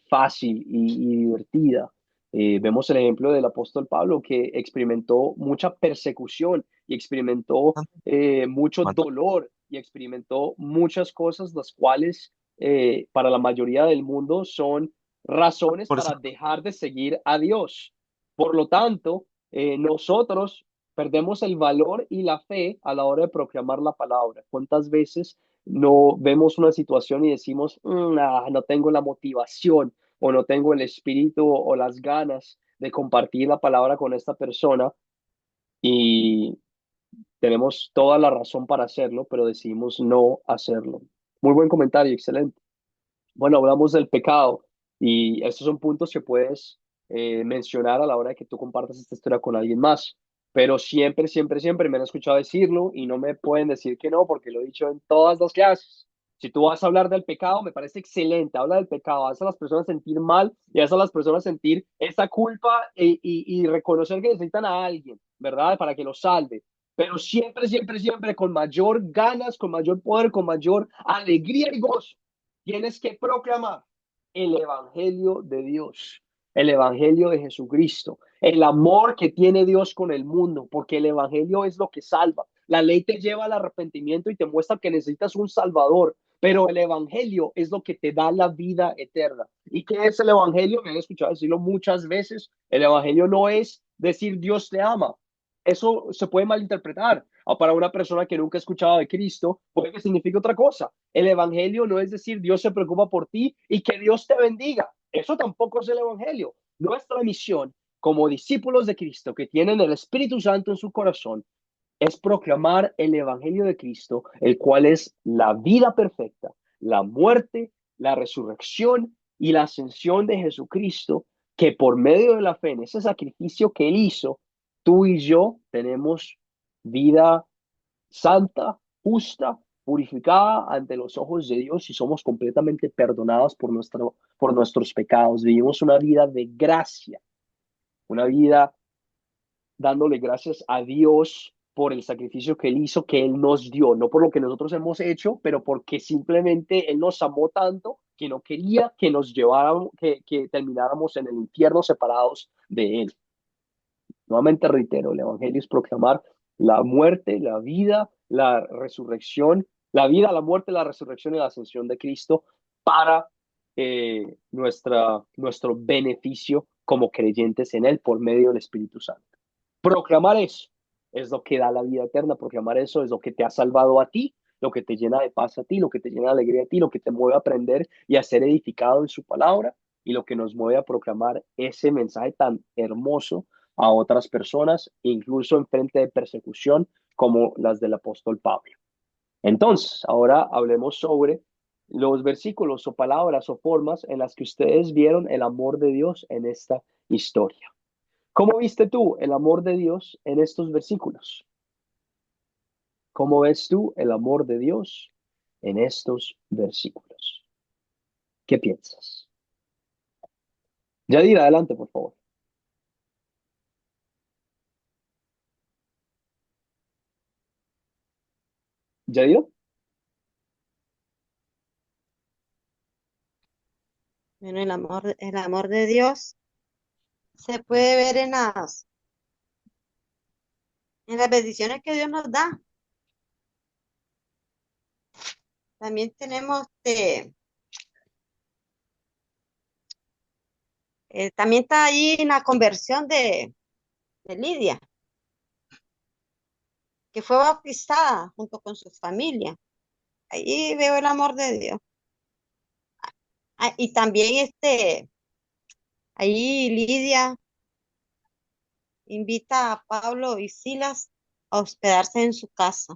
fácil y divertida. Vemos el ejemplo del apóstol Pablo que experimentó mucha persecución y experimentó mucho dolor y experimentó muchas cosas las cuales para la mayoría del mundo son razones Por eso, para dejar de seguir a Dios. Por lo tanto, nosotros perdemos el valor y la fe a la hora de proclamar la palabra. ¿Cuántas veces no vemos una situación y decimos, no tengo la motivación o no tengo el espíritu o las ganas de compartir la palabra con esta persona y tenemos toda la razón para hacerlo, pero decidimos no hacerlo? Muy buen comentario, excelente. Bueno, hablamos del pecado y estos son puntos que puedes mencionar a la hora de que tú compartas esta historia con alguien más. Pero siempre, siempre, siempre me han escuchado decirlo y no me pueden decir que no porque lo he dicho en todas las clases. Si tú vas a hablar del pecado, me parece excelente. Habla del pecado, hace a las personas sentir mal y hace a las personas sentir esa culpa y reconocer que necesitan a alguien, ¿verdad? Para que los salve. Pero siempre, siempre, siempre con mayor ganas, con mayor poder, con mayor alegría y gozo tienes que proclamar el Evangelio de Dios, el Evangelio de Jesucristo, el amor que tiene Dios con el mundo, porque el Evangelio es lo que salva. La ley te lleva al arrepentimiento y te muestra que necesitas un Salvador, pero el Evangelio es lo que te da la vida eterna. ¿Y qué es el Evangelio? Me han escuchado decirlo muchas veces. El Evangelio no es decir Dios te ama. Eso se puede malinterpretar. O para una persona que nunca ha escuchado de Cristo, puede que signifique otra cosa. El evangelio no es decir Dios se preocupa por ti y que Dios te bendiga. Eso tampoco es el evangelio. Nuestra misión como discípulos de Cristo que tienen el Espíritu Santo en su corazón es proclamar el evangelio de Cristo, el cual es la vida perfecta, la muerte, la resurrección y la ascensión de Jesucristo, que por medio de la fe en ese sacrificio que él hizo, tú y yo tenemos vida santa, justa, purificada ante los ojos de Dios y somos completamente perdonados por nuestros pecados. Vivimos una vida de gracia, una vida dándole gracias a Dios por el sacrificio que Él hizo, que Él nos dio, no por lo que nosotros hemos hecho, pero porque simplemente Él nos amó tanto que no quería que nos lleváramos, que termináramos en el infierno separados de Él. Nuevamente reitero, el Evangelio es proclamar la muerte, la vida, la resurrección, la vida, la muerte, la resurrección y la ascensión de Cristo para nuestro beneficio como creyentes en Él por medio del Espíritu Santo. Proclamar eso es lo que da la vida eterna, proclamar eso es lo que te ha salvado a ti, lo que te llena de paz a ti, lo que te llena de alegría a ti, lo que te mueve a aprender y a ser edificado en su palabra y lo que nos mueve a proclamar ese mensaje tan hermoso a otras personas, incluso en frente de persecución como las del apóstol Pablo. Entonces, ahora hablemos sobre los versículos o palabras o formas en las que ustedes vieron el amor de Dios en esta historia. ¿Cómo viste tú el amor de Dios en estos versículos? ¿Cómo ves tú el amor de Dios en estos versículos? ¿Qué piensas? Yadir, adelante, por favor. ¿Yadir? Bueno, el amor de Dios se puede ver en las bendiciones que Dios nos da. También tenemos, también está ahí en la conversión de Lidia, que fue bautizada junto con su familia. Ahí veo el amor de Dios. Y también ahí Lidia invita a Pablo y Silas a hospedarse en su casa.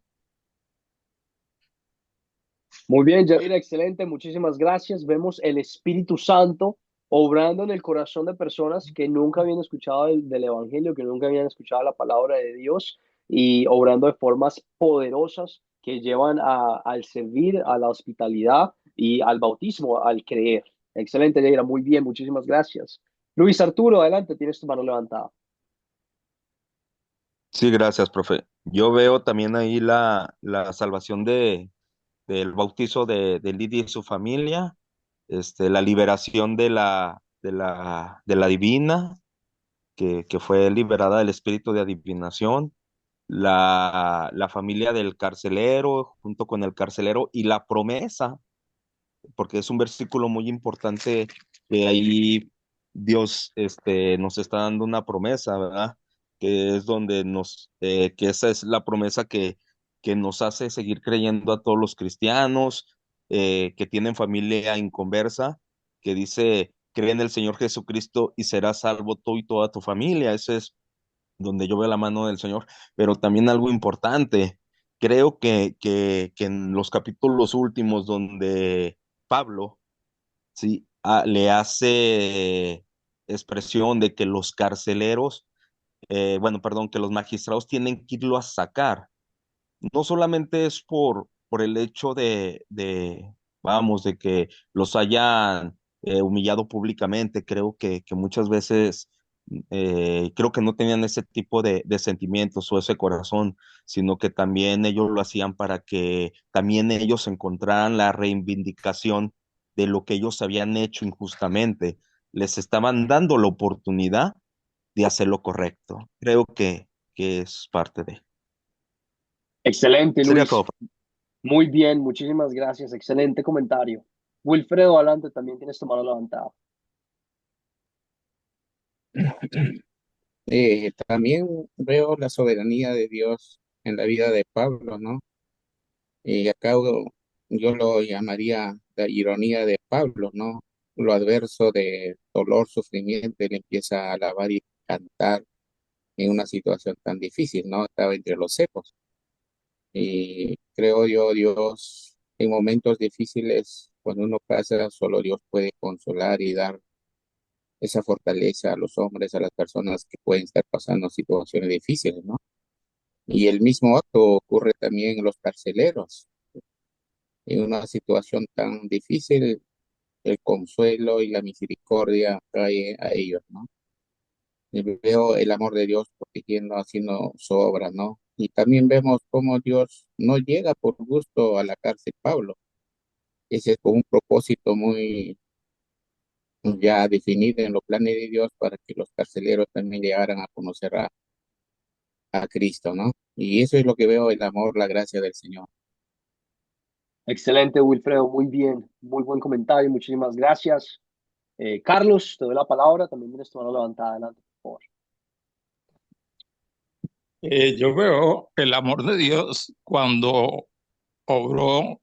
Muy bien, Jair, excelente, muchísimas gracias. Vemos el Espíritu Santo obrando en el corazón de personas que nunca habían escuchado del Evangelio, que nunca habían escuchado la palabra de Dios y obrando de formas poderosas que llevan al servir, a la hospitalidad y al bautismo, al creer. Excelente, Jair, muy bien, muchísimas gracias. Luis Arturo, adelante, tienes tu mano levantada. Sí, gracias, profe. Yo veo también ahí la salvación del bautizo de Lidia y su familia, la liberación de la divina, que fue liberada del espíritu de adivinación, la familia del carcelero, junto con el carcelero, y la promesa, porque es un versículo muy importante que ahí Dios nos está dando una promesa, ¿verdad? Que es donde que esa es la promesa que nos hace seguir creyendo a todos los cristianos que tienen familia inconversa, que dice, cree en el Señor Jesucristo y serás salvo tú y toda tu familia. Ese es donde yo veo la mano del Señor, pero también algo importante, creo que en los capítulos últimos donde Pablo, sí, le hace expresión de que los carceleros, bueno, perdón, que los magistrados tienen que irlo a sacar, no solamente es por el hecho vamos, de que los hayan humillado públicamente. Creo que muchas veces, creo que no tenían ese tipo de sentimientos o ese corazón, sino que también ellos lo hacían para que también ellos encontraran la reivindicación de lo que ellos habían hecho injustamente. Les estaban dando la oportunidad de hacer lo correcto. Creo que es parte de. Excelente, Sería Luis. todo. Muy bien, muchísimas gracias. Excelente comentario. Wilfredo, adelante, también tienes tu mano levantada. También veo la soberanía de Dios en la vida de Pablo, ¿no? Y acá yo lo llamaría la ironía de Pablo, ¿no? Lo adverso de dolor, sufrimiento, él empieza a alabar y cantar en una situación tan difícil, ¿no? Estaba entre los secos. Y creo yo, Dios, en momentos difíciles, cuando uno pasa, solo Dios puede consolar y dar esa fortaleza a los hombres, a las personas que pueden estar pasando situaciones difíciles, ¿no? Y el mismo acto ocurre también en los carceleros. En una situación tan difícil, el consuelo y la misericordia cae a ellos, ¿no? Y veo el amor de Dios protegiendo, haciendo su obra, ¿no? Y también vemos cómo Dios no llega por gusto a la cárcel Pablo. Ese es con un propósito muy ya definido en los planes de Dios para que los carceleros también llegaran a conocer a Cristo, ¿no? Y eso es lo que veo, el amor, la gracia del Señor. Excelente, Wilfredo, muy bien, muy buen comentario, muchísimas gracias. Carlos, te doy la palabra, también tienes tu mano levantada, adelante, por favor. Yo veo el amor de Dios cuando obró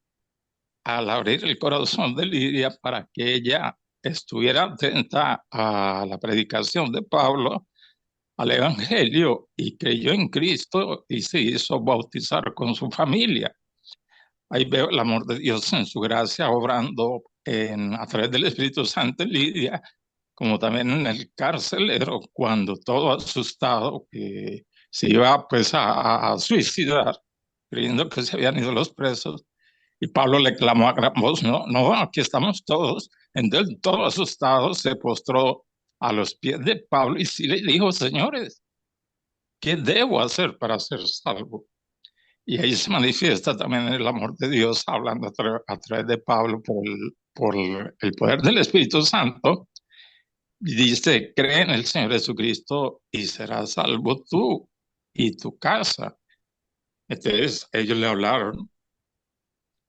al abrir el corazón de Lidia para que ella estuviera atenta a la predicación de Pablo, al Evangelio, y creyó en Cristo y se hizo bautizar con su familia. Ahí veo el amor de Dios en su gracia obrando a través del Espíritu Santo en Lidia, como también en el carcelero, cuando todo asustado que se iba pues a suicidar, creyendo que se habían ido los presos, y Pablo le clamó a gran voz, no, no, aquí estamos todos. Entonces todo asustado se postró a los pies de Pablo y sí le dijo, señores, ¿qué debo hacer para ser salvo? Y ahí se manifiesta también el amor de Dios hablando a través de Pablo por el poder del Espíritu Santo. Y dice, cree en el Señor Jesucristo y serás salvo tú y tu casa. Entonces ellos le hablaron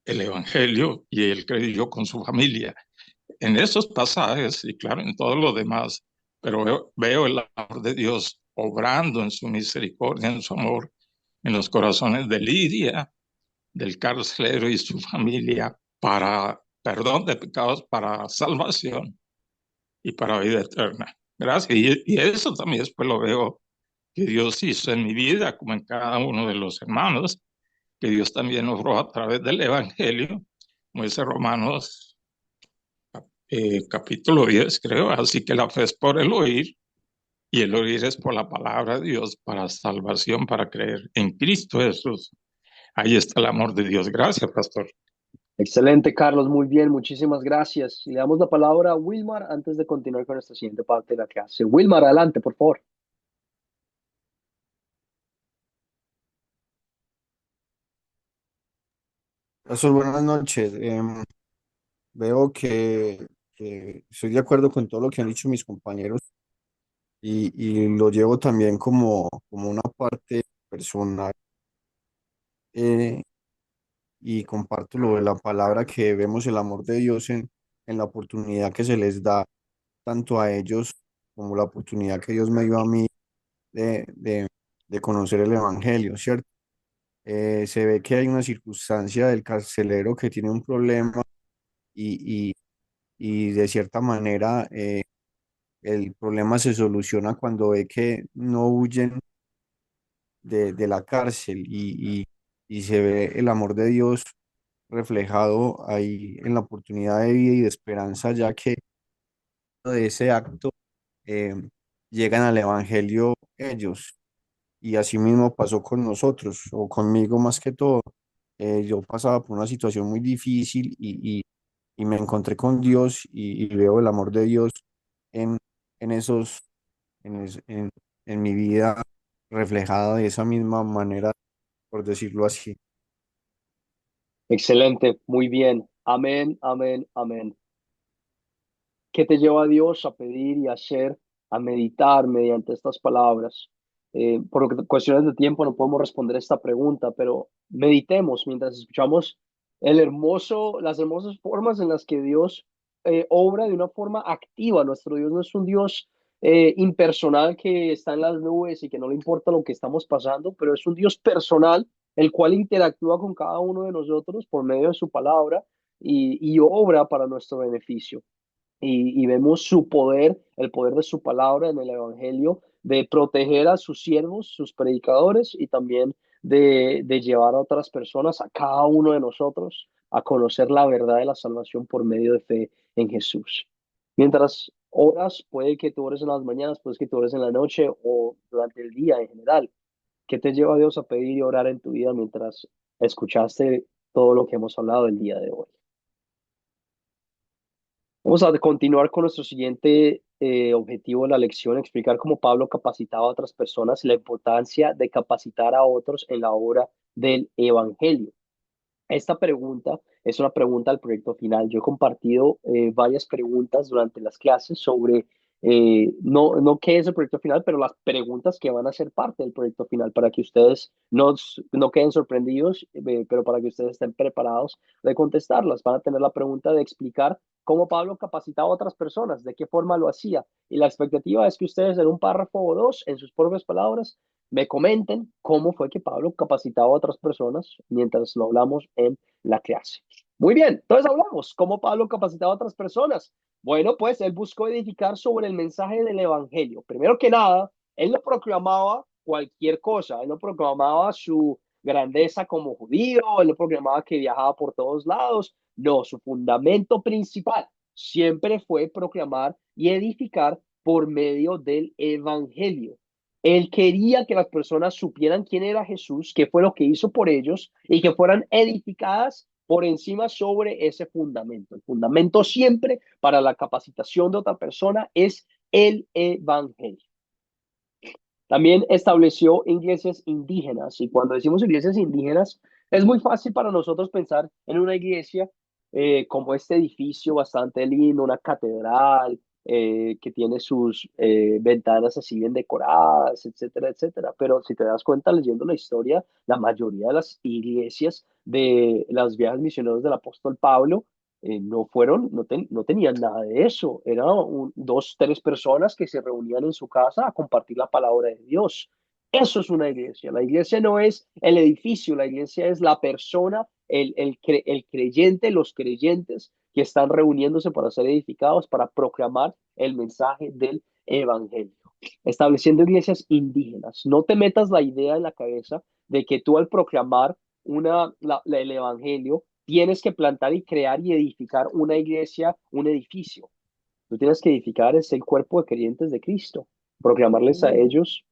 el Evangelio y él creyó con su familia. En esos pasajes y claro, en todo lo demás, pero veo el amor de Dios obrando en su misericordia, en su amor, en los corazones de Lidia, del carcelero y su familia para perdón de pecados, para salvación y para vida eterna. Gracias. Y eso también después lo veo que Dios hizo en mi vida, como en cada uno de los hermanos, que Dios también obró a través del Evangelio, como dice Romanos capítulo 10, creo. Así que la fe es por el oír y el oír es por la palabra de Dios para salvación, para creer en Cristo Jesús. Ahí está el amor de Dios. Gracias, pastor. Excelente, Carlos, muy bien, muchísimas gracias. Y le damos la palabra a Wilmar antes de continuar con esta siguiente parte de la clase. Wilmar, adelante, por favor. Pastor, buenas noches. Veo que estoy de acuerdo con todo lo que han dicho mis compañeros y lo llevo también como una parte personal, eh, y comparto lo de la palabra que vemos el amor de Dios en la oportunidad que se les da tanto a ellos como la oportunidad que Dios me dio a mí de, de, de conocer el Evangelio, ¿cierto? Se ve que hay una circunstancia del carcelero que tiene un problema y, y, y de cierta manera el problema se soluciona cuando ve que no huyen de la cárcel y se ve el amor de Dios reflejado ahí en la oportunidad de vida y de esperanza, ya que de ese acto eh, llegan al Evangelio ellos. Y así mismo pasó con nosotros, o conmigo más que todo. Yo pasaba por una situación muy difícil y me encontré con Dios y veo el amor de Dios en, en esos, en mi vida reflejada de esa misma manera, por decirlo así. Excelente, muy bien. Amén, amén, amén. ¿Qué te lleva a Dios a pedir y a hacer, a meditar mediante estas palabras? Por cuestiones de tiempo no podemos responder esta pregunta, pero meditemos mientras escuchamos las hermosas formas en las que Dios obra de una forma activa. Nuestro Dios no es un Dios impersonal que está en las nubes y que no le importa lo que estamos pasando, pero es un Dios personal, el cual interactúa con cada uno de nosotros por medio de su palabra y obra para nuestro beneficio y vemos su poder, el poder de su palabra en el Evangelio, de proteger a sus siervos, sus predicadores y también de llevar a otras personas, a cada uno de nosotros, a conocer la verdad de la salvación por medio de fe en Jesús. Mientras oras, puede que tú ores en las mañanas, puede que tú ores en la noche o durante el día en general. ¿Qué te lleva a Dios a pedir y orar en tu vida mientras escuchaste todo lo que hemos hablado el día de hoy? Vamos a continuar con nuestro siguiente objetivo de la lección, explicar cómo Pablo capacitaba a otras personas y la importancia de capacitar a otros en la obra del Evangelio. Esta pregunta es una pregunta al proyecto final. Yo he compartido varias preguntas durante las clases sobre no qué es el proyecto final, pero las preguntas que van a ser parte del proyecto final para que ustedes no queden sorprendidos, pero para que ustedes estén preparados de contestarlas. Van a tener la pregunta de explicar cómo Pablo capacitaba a otras personas, de qué forma lo hacía. Y la expectativa es que ustedes en un párrafo o dos, en sus propias palabras, me comenten cómo fue que Pablo capacitaba a otras personas mientras lo hablamos en la clase. Muy bien, entonces hablamos cómo Pablo capacitaba a otras personas. Bueno, pues él buscó edificar sobre el mensaje del Evangelio. Primero que nada, él no proclamaba cualquier cosa, él no proclamaba su grandeza como judío, él no proclamaba que viajaba por todos lados. No, su fundamento principal siempre fue proclamar y edificar por medio del Evangelio. Él quería que las personas supieran quién era Jesús, qué fue lo que hizo por ellos y que fueran edificadas por encima sobre ese fundamento. El fundamento siempre para la capacitación de otra persona es el Evangelio. También estableció iglesias indígenas y cuando decimos iglesias indígenas es muy fácil para nosotros pensar en una iglesia como este edificio bastante lindo, una catedral, que tiene sus ventanas así bien decoradas, etcétera, etcétera. Pero si te das cuenta leyendo la historia, la mayoría de las iglesias de las viajes misioneros del apóstol Pablo no fueron, no tenían nada de eso. Eran dos, tres personas que se reunían en su casa a compartir la palabra de Dios. Eso es una iglesia. La iglesia no es el edificio, la iglesia es la persona, el creyente, los creyentes que están reuniéndose para ser edificados, para proclamar el mensaje del evangelio. Estableciendo iglesias indígenas. No te metas la idea en la cabeza de que tú al proclamar el evangelio tienes que plantar y crear y edificar una iglesia, un edificio. Tú tienes que edificar es el cuerpo de creyentes de Cristo, proclamarles a ellos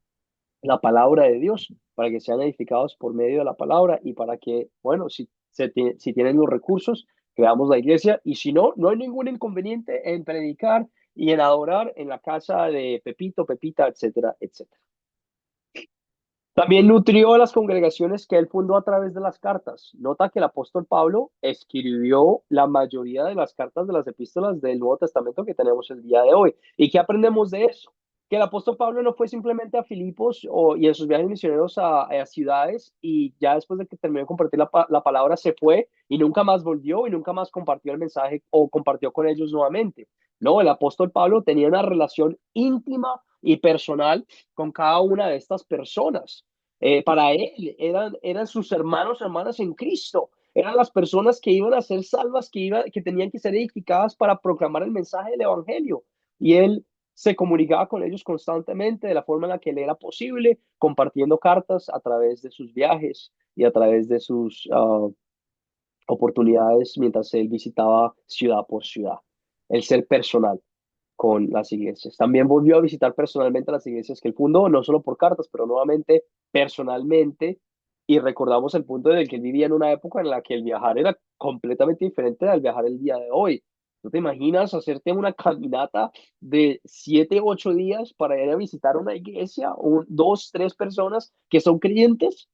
la palabra de Dios, para que sean edificados por medio de la palabra y para que, bueno, si tienen los recursos, creamos la iglesia y si no, no hay ningún inconveniente en predicar y en adorar en la casa de Pepito, Pepita, etcétera, etcétera. También nutrió a las congregaciones que él fundó a través de las cartas. Nota que el apóstol Pablo escribió la mayoría de las cartas de las epístolas del Nuevo Testamento que tenemos el día de hoy. ¿Y qué aprendemos de eso? Que el apóstol Pablo no fue simplemente a Filipos y en sus viajes misioneros a ciudades y ya después de que terminó de compartir la palabra se fue y nunca más volvió y nunca más compartió el mensaje o compartió con ellos nuevamente. No, el apóstol Pablo tenía una relación íntima y personal con cada una de estas personas. Para él eran sus hermanos, hermanas en Cristo. Eran las personas que iban a ser salvas, que tenían que ser edificadas para proclamar el mensaje del Evangelio. Y él se comunicaba con ellos constantemente de la forma en la que le era posible, compartiendo cartas a través de sus viajes y a través de sus oportunidades mientras él visitaba ciudad por ciudad. El ser personal con las iglesias. También volvió a visitar personalmente las iglesias que él fundó, no solo por cartas, pero nuevamente personalmente. Y recordamos el punto de que él vivía en una época en la que el viajar era completamente diferente al viajar el día de hoy. ¿No te imaginas hacerte una caminata de 7, 8 días para ir a visitar una iglesia, dos, tres personas que son creyentes?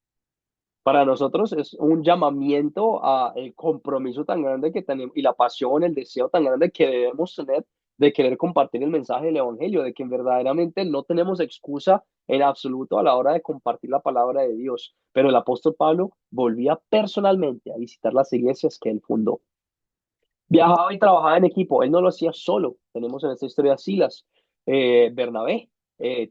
Para nosotros es un llamamiento a el compromiso tan grande que tenemos y la pasión, el deseo tan grande que debemos tener de querer compartir el mensaje del evangelio, de que verdaderamente no tenemos excusa en absoluto a la hora de compartir la palabra de Dios. Pero el apóstol Pablo volvía personalmente a visitar las iglesias que él fundó. Viajaba y trabajaba en equipo, él no lo hacía solo. Tenemos en esta historia a Silas, Bernabé,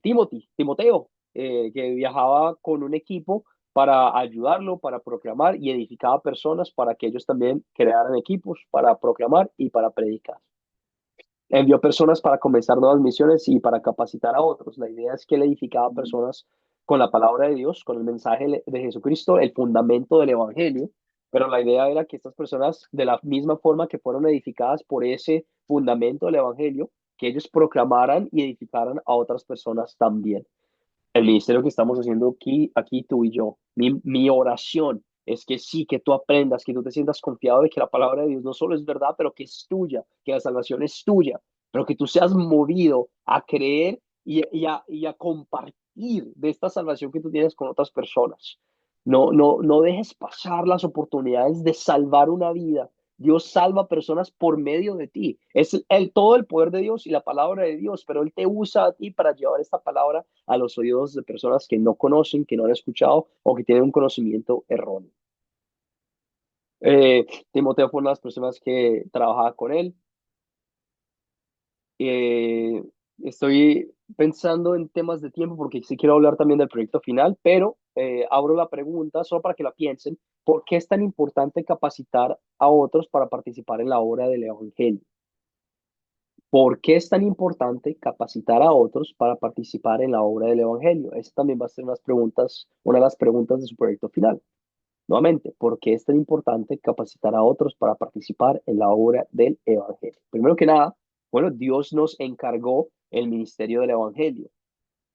Timoteo, que viajaba con un equipo para ayudarlo, para proclamar y edificaba personas para que ellos también crearan equipos para proclamar y para predicar. Envió personas para comenzar nuevas misiones y para capacitar a otros. La idea es que él edificaba personas con la palabra de Dios, con el mensaje de Jesucristo, el fundamento del evangelio, pero la idea era que estas personas, de la misma forma que fueron edificadas por ese fundamento del evangelio, que ellos proclamaran y edificaran a otras personas también. El ministerio que estamos haciendo aquí tú y yo, mi oración es que sí, que tú aprendas, que tú te sientas confiado de que la palabra de Dios no solo es verdad, pero que es tuya, que la salvación es tuya, pero que tú seas movido a creer y a compartir de esta salvación que tú tienes con otras personas. No dejes pasar las oportunidades de salvar una vida. Dios salva personas por medio de ti. Es todo el poder de Dios y la palabra de Dios, pero Él te usa a ti para llevar esta palabra a los oídos de personas que no conocen, que no han escuchado o que tienen un conocimiento erróneo. Timoteo fue una de las personas que trabajaba con él. Estoy pensando en temas de tiempo porque sí quiero hablar también del proyecto final, pero abro la pregunta solo para que la piensen. ¿Por qué es tan importante capacitar a otros para participar en la obra del Evangelio? ¿Por qué es tan importante capacitar a otros para participar en la obra del Evangelio? Esa también va a ser una de las preguntas de su proyecto final. Nuevamente, ¿por qué es tan importante capacitar a otros para participar en la obra del Evangelio? Primero que nada, bueno, Dios nos encargó el ministerio del Evangelio.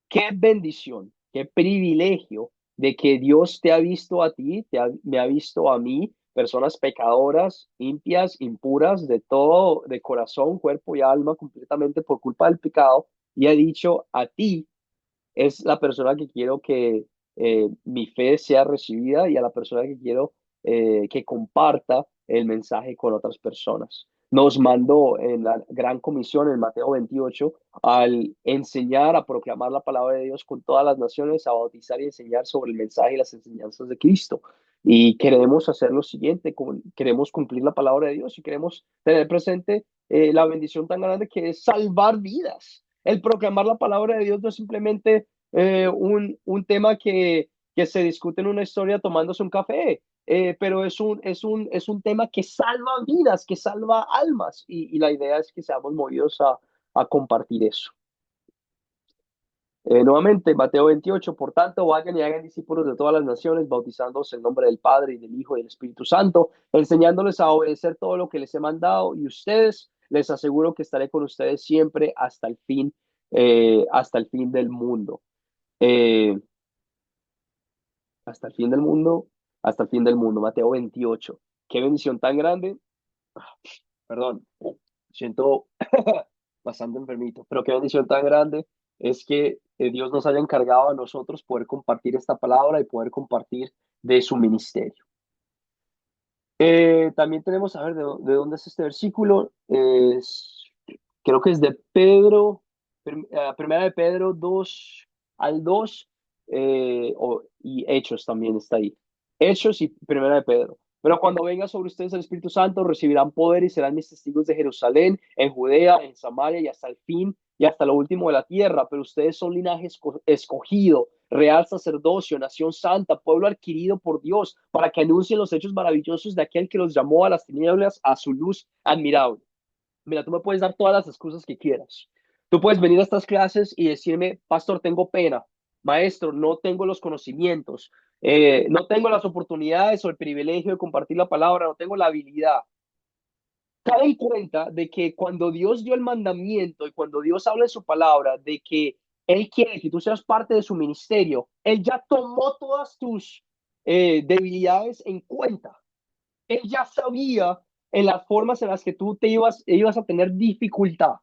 Qué bendición, qué privilegio de que Dios te ha visto a ti, me ha visto a mí, personas pecadoras, impias, impuras, de todo, de corazón, cuerpo y alma, completamente por culpa del pecado, y ha dicho a ti es la persona que quiero que mi fe sea recibida y a la persona que quiero que comparta el mensaje con otras personas. nos mandó en la gran comisión en Mateo 28 al enseñar, a proclamar la palabra de Dios con todas las naciones, a bautizar y enseñar sobre el mensaje y las enseñanzas de Cristo. Y queremos hacer lo siguiente, queremos cumplir la palabra de Dios y queremos tener presente la bendición tan grande que es salvar vidas. El proclamar la palabra de Dios no es simplemente un tema que se discute en una historia tomándose un café. Pero es un tema que salva vidas, que salva almas, y la idea es que seamos movidos a compartir eso. Nuevamente, Mateo 28, por tanto, vayan y hagan discípulos de todas las naciones, bautizándose en nombre del Padre y del Hijo y del Espíritu Santo, enseñándoles a obedecer todo lo que les he mandado, y ustedes, les aseguro que estaré con ustedes siempre hasta el fin del mundo. Eh, hasta el fin del mundo, hasta el fin del mundo. Mateo 28. Qué bendición tan grande. Perdón, siento bastante enfermito, pero qué bendición tan grande es que Dios nos haya encargado a nosotros poder compartir esta palabra y poder compartir de su ministerio. También tenemos, a ver, ¿de dónde es este versículo? Creo que es de Pedro, primera de Pedro 2 al 2, y Hechos también está ahí. Hechos y primera de Pedro. Pero cuando venga sobre ustedes el Espíritu Santo, recibirán poder y serán mis testigos de Jerusalén, en Judea, en Samaria y hasta el fin y hasta lo último de la tierra. Pero ustedes son linaje escogido, real sacerdocio, nación santa, pueblo adquirido por Dios, para que anuncien los hechos maravillosos de aquel que los llamó a las tinieblas a su luz admirable. Mira, tú me puedes dar todas las excusas que quieras. Tú puedes venir a estas clases y decirme, pastor, tengo pena. Maestro, no tengo los conocimientos. No tengo las oportunidades o el privilegio de compartir la palabra. No tengo la habilidad. Cae en cuenta de que cuando Dios dio el mandamiento y cuando Dios habla en su palabra de que Él quiere que tú seas parte de su ministerio, Él ya tomó todas tus debilidades en cuenta. Él ya sabía en las formas en las que tú ibas a tener dificultad.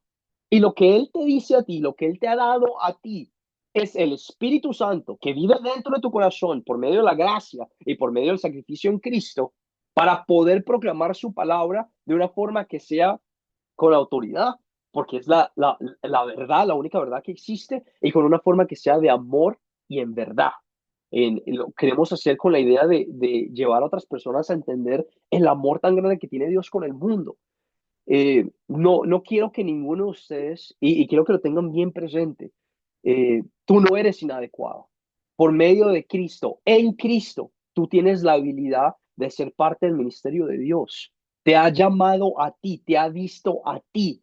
Y lo que Él te dice a ti, lo que Él te ha dado a ti, es el Espíritu Santo que vive dentro de tu corazón por medio de la gracia y por medio del sacrificio en Cristo para poder proclamar su palabra de una forma que sea con autoridad, porque es la verdad, la única verdad que existe, y con una forma que sea de amor y en verdad. Lo queremos hacer con la idea de llevar a otras personas a entender el amor tan grande que tiene Dios con el mundo. No quiero que ninguno de ustedes, y quiero que lo tengan bien presente, tú no eres inadecuado. Por medio de Cristo, en Cristo, tú tienes la habilidad de ser parte del ministerio de Dios. Te ha llamado a ti, te ha visto a ti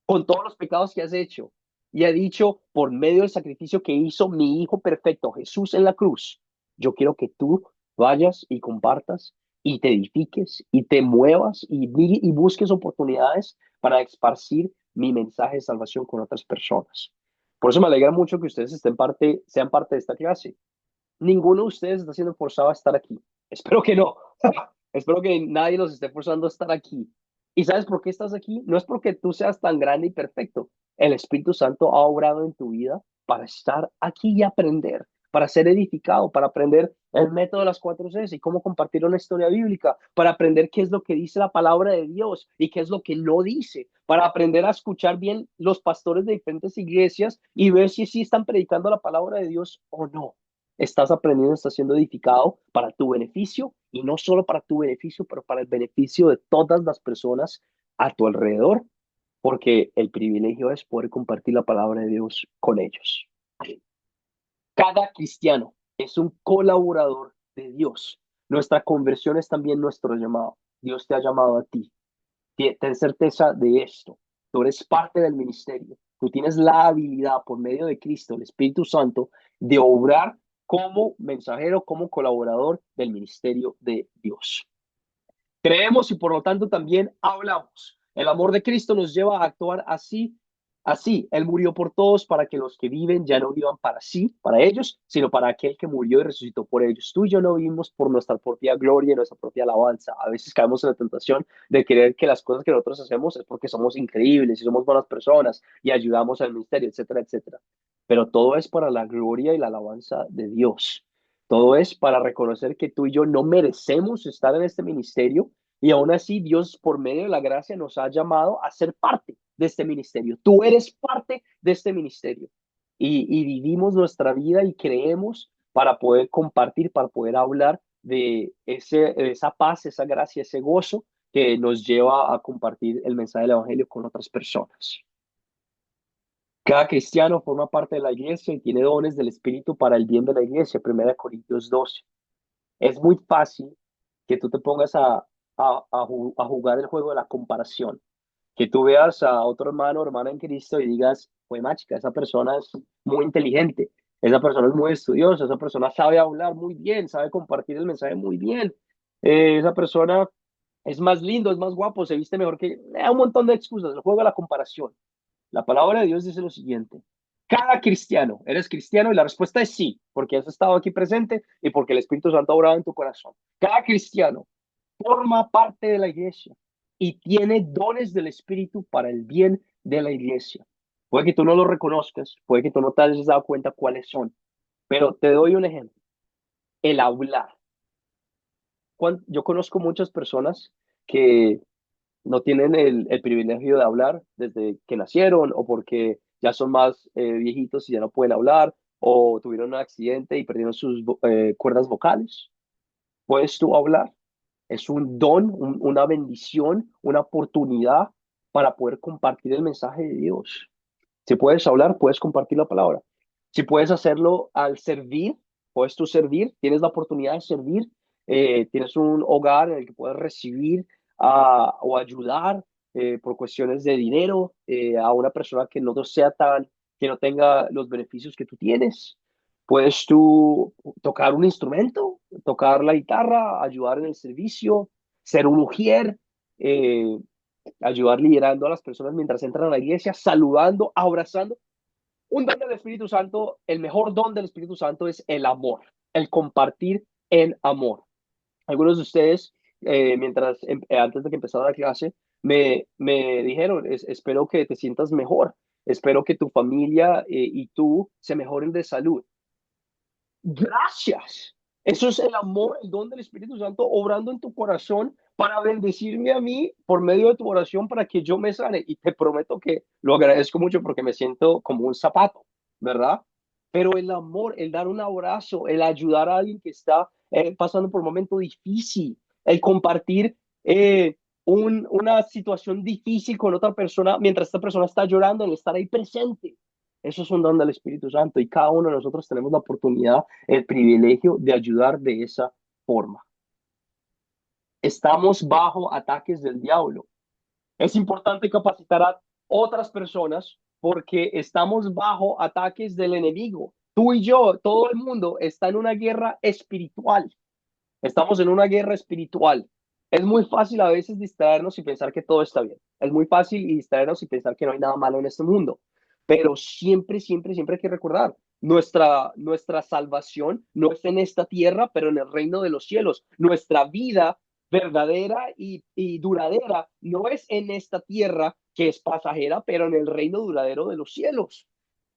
con todos los pecados que has hecho. Y ha dicho, por medio del sacrificio que hizo mi Hijo perfecto, Jesús en la cruz, yo quiero que tú vayas y compartas y te edifiques y te muevas y busques oportunidades para esparcir mi mensaje de salvación con otras personas. Por eso me alegra mucho que ustedes sean parte de esta clase. Ninguno de ustedes está siendo forzado a estar aquí. Espero que no. Espero que nadie los esté forzando a estar aquí. ¿Y sabes por qué estás aquí? No es porque tú seas tan grande y perfecto. El Espíritu Santo ha obrado en tu vida para estar aquí y aprender, para ser edificado, para aprender el método de las 4 Cs y cómo compartir una historia bíblica, para aprender qué es lo que dice la palabra de Dios y qué es lo que no dice, para aprender a escuchar bien los pastores de diferentes iglesias y ver si sí están predicando la palabra de Dios o no. Estás aprendiendo, estás siendo edificado para tu beneficio, y no solo para tu beneficio, pero para el beneficio de todas las personas a tu alrededor, porque el privilegio es poder compartir la palabra de Dios con ellos. Cada cristiano es un colaborador de Dios. Nuestra conversión es también nuestro llamado. Dios te ha llamado a ti. Ten certeza de esto. Tú eres parte del ministerio. Tú tienes la habilidad por medio de Cristo, el Espíritu Santo, de obrar como mensajero, como colaborador del ministerio de Dios. Creemos y por lo tanto también hablamos. El amor de Cristo nos lleva a actuar así. Así, Él murió por todos para que los que viven ya no vivan para sí, para ellos, sino para aquel que murió y resucitó por ellos. Tú y yo no vivimos por nuestra propia gloria y nuestra propia alabanza. A veces caemos en la tentación de creer que las cosas que nosotros hacemos es porque somos increíbles y somos buenas personas y ayudamos al ministerio, etcétera, etcétera. Pero todo es para la gloria y la alabanza de Dios. Todo es para reconocer que tú y yo no merecemos estar en este ministerio. Y aún así, Dios, por medio de la gracia, nos ha llamado a ser parte de este ministerio. Tú eres parte de este ministerio. Y vivimos nuestra vida y creemos para poder compartir, para poder hablar de esa paz, esa gracia, ese gozo que nos lleva a compartir el mensaje del Evangelio con otras personas. Cada cristiano forma parte de la iglesia y tiene dones del Espíritu para el bien de la iglesia. 1 Corintios 12. Es muy fácil que tú te pongas a jugar el juego de la comparación, que tú veas a otro hermano o hermana en Cristo y digas, pues machica, esa persona es muy inteligente, esa persona es muy estudiosa, esa persona sabe hablar muy bien, sabe compartir el mensaje muy bien, esa persona es más lindo, es más guapo, se viste mejor que... un montón de excusas, el juego de la comparación. La palabra de Dios dice lo siguiente: cada cristiano, ¿eres cristiano? Y la respuesta es sí, porque has estado aquí presente y porque el Espíritu Santo ha obrado en tu corazón. Cada cristiano forma parte de la iglesia y tiene dones del Espíritu para el bien de la iglesia. Puede que tú no lo reconozcas, puede que tú no te hayas dado cuenta cuáles son, pero te doy un ejemplo: el hablar. Yo conozco muchas personas que no tienen el privilegio de hablar desde que nacieron, o porque ya son más viejitos y ya no pueden hablar, o tuvieron un accidente y perdieron sus cuerdas vocales. ¿Puedes tú hablar? Es un don, una bendición, una oportunidad para poder compartir el mensaje de Dios. Si puedes hablar, puedes compartir la palabra. Si puedes hacerlo al servir, puedes tú servir, tienes la oportunidad de servir, tienes un hogar en el que puedes recibir o ayudar por cuestiones de dinero a una persona que no sea que no tenga los beneficios que tú tienes. Puedes tú tocar un instrumento, tocar la guitarra, ayudar en el servicio, ser un ujier, eh, ayudar liderando a las personas mientras entran a la iglesia, saludando, abrazando. Un don del Espíritu Santo, el mejor don del Espíritu Santo es el amor, el compartir en amor. Algunos de ustedes, antes de que empezara la clase, me dijeron, espero que te sientas mejor, espero que tu familia y tú se mejoren de salud. Gracias. Eso es el amor, el don del Espíritu Santo obrando en tu corazón para bendecirme a mí por medio de tu oración para que yo me sane. Y te prometo que lo agradezco mucho porque me siento como un zapato, ¿verdad? Pero el amor, el dar un abrazo, el ayudar a alguien que está pasando por un momento difícil, el compartir una situación difícil con otra persona mientras esta persona está llorando, el estar ahí presente. Eso es un don del Espíritu Santo y cada uno de nosotros tenemos la oportunidad, el privilegio de ayudar de esa forma. Estamos bajo ataques del diablo. Es importante capacitar a otras personas porque estamos bajo ataques del enemigo. Tú y yo, todo el mundo está en una guerra espiritual. Estamos en una guerra espiritual. Es muy fácil a veces distraernos y pensar que todo está bien. Es muy fácil distraernos y pensar que no hay nada malo en este mundo. Pero siempre, siempre, siempre hay que recordar, nuestra salvación no es en esta tierra, pero en el reino de los cielos. Nuestra vida verdadera y duradera no es en esta tierra que es pasajera, pero en el reino duradero de los cielos.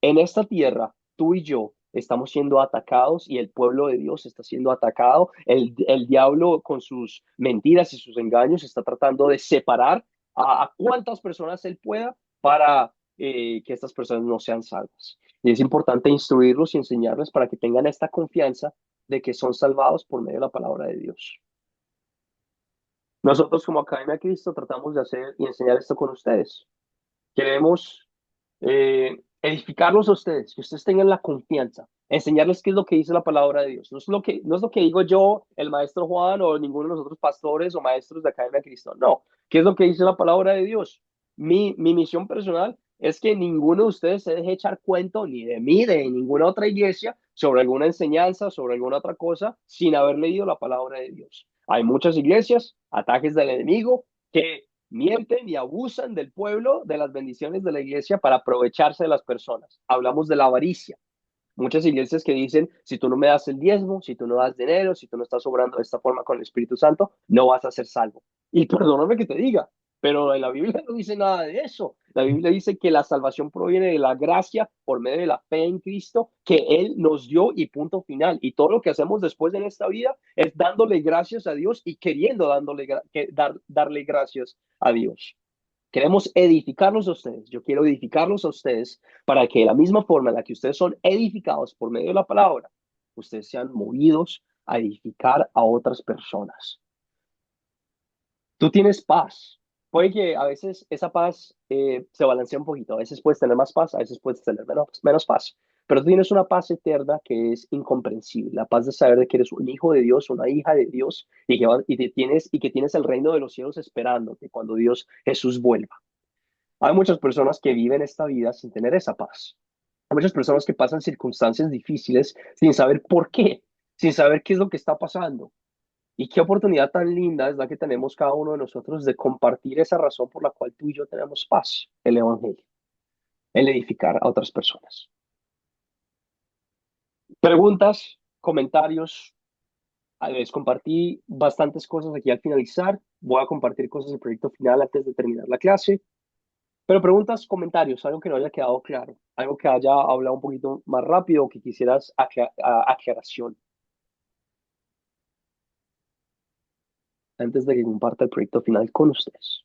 En esta tierra, tú y yo estamos siendo atacados y el pueblo de Dios está siendo atacado. El diablo con sus mentiras y sus engaños está tratando de separar a cuantas personas él pueda para que estas personas no sean salvas. Y es importante instruirlos y enseñarles para que tengan esta confianza de que son salvados por medio de la palabra de Dios. Nosotros como Academia de Cristo tratamos de hacer y enseñar esto con ustedes. Queremos edificarlos a ustedes, que ustedes tengan la confianza, enseñarles qué es lo que dice la palabra de Dios. No es lo que digo yo, el maestro Juan o ninguno de los otros pastores o maestros de Academia de Cristo. No, ¿qué es lo que dice la palabra de Dios? Mi misión personal es que ninguno de ustedes se deje echar cuento ni de mí, de ninguna otra iglesia, sobre alguna enseñanza, sobre alguna otra cosa, sin haber leído la palabra de Dios. Hay muchas iglesias, ataques del enemigo, que mienten y abusan del pueblo, de las bendiciones de la iglesia para aprovecharse de las personas. Hablamos de la avaricia. Muchas iglesias que dicen, si tú no me das el diezmo, si tú no das dinero, si tú no estás obrando de esta forma con el Espíritu Santo, no vas a ser salvo. Y perdóname que te diga, pero en la Biblia no dice nada de eso. La Biblia dice que la salvación proviene de la gracia por medio de la fe en Cristo que Él nos dio y punto final. Y todo lo que hacemos después en esta vida es dándole gracias a Dios y queriendo darle gracias a Dios. Queremos edificarlos a ustedes. Yo quiero edificarlos a ustedes para que de la misma forma en la que ustedes son edificados por medio de la palabra, ustedes sean movidos a edificar a otras personas. Tú tienes paz. Puede que a veces esa paz se balancea un poquito. A veces puedes tener más paz, a veces puedes tener menos paz. Pero tú tienes una paz eterna que es incomprensible. La paz de saber de que eres un hijo de Dios, una hija de Dios y que tienes el reino de los cielos esperándote cuando Dios Jesús vuelva. Hay muchas personas que viven esta vida sin tener esa paz. Hay muchas personas que pasan circunstancias difíciles sin saber por qué, sin saber qué es lo que está pasando. Y qué oportunidad tan linda es la que tenemos cada uno de nosotros de compartir esa razón por la cual tú y yo tenemos paz, el Evangelio, el edificar a otras personas. Preguntas, comentarios. Les compartí bastantes cosas aquí al finalizar. Voy a compartir cosas del proyecto final antes de terminar la clase. Pero preguntas, comentarios, algo que no haya quedado claro, algo que haya hablado un poquito más rápido o que quisieras aclaración antes de que comparta el proyecto final con ustedes.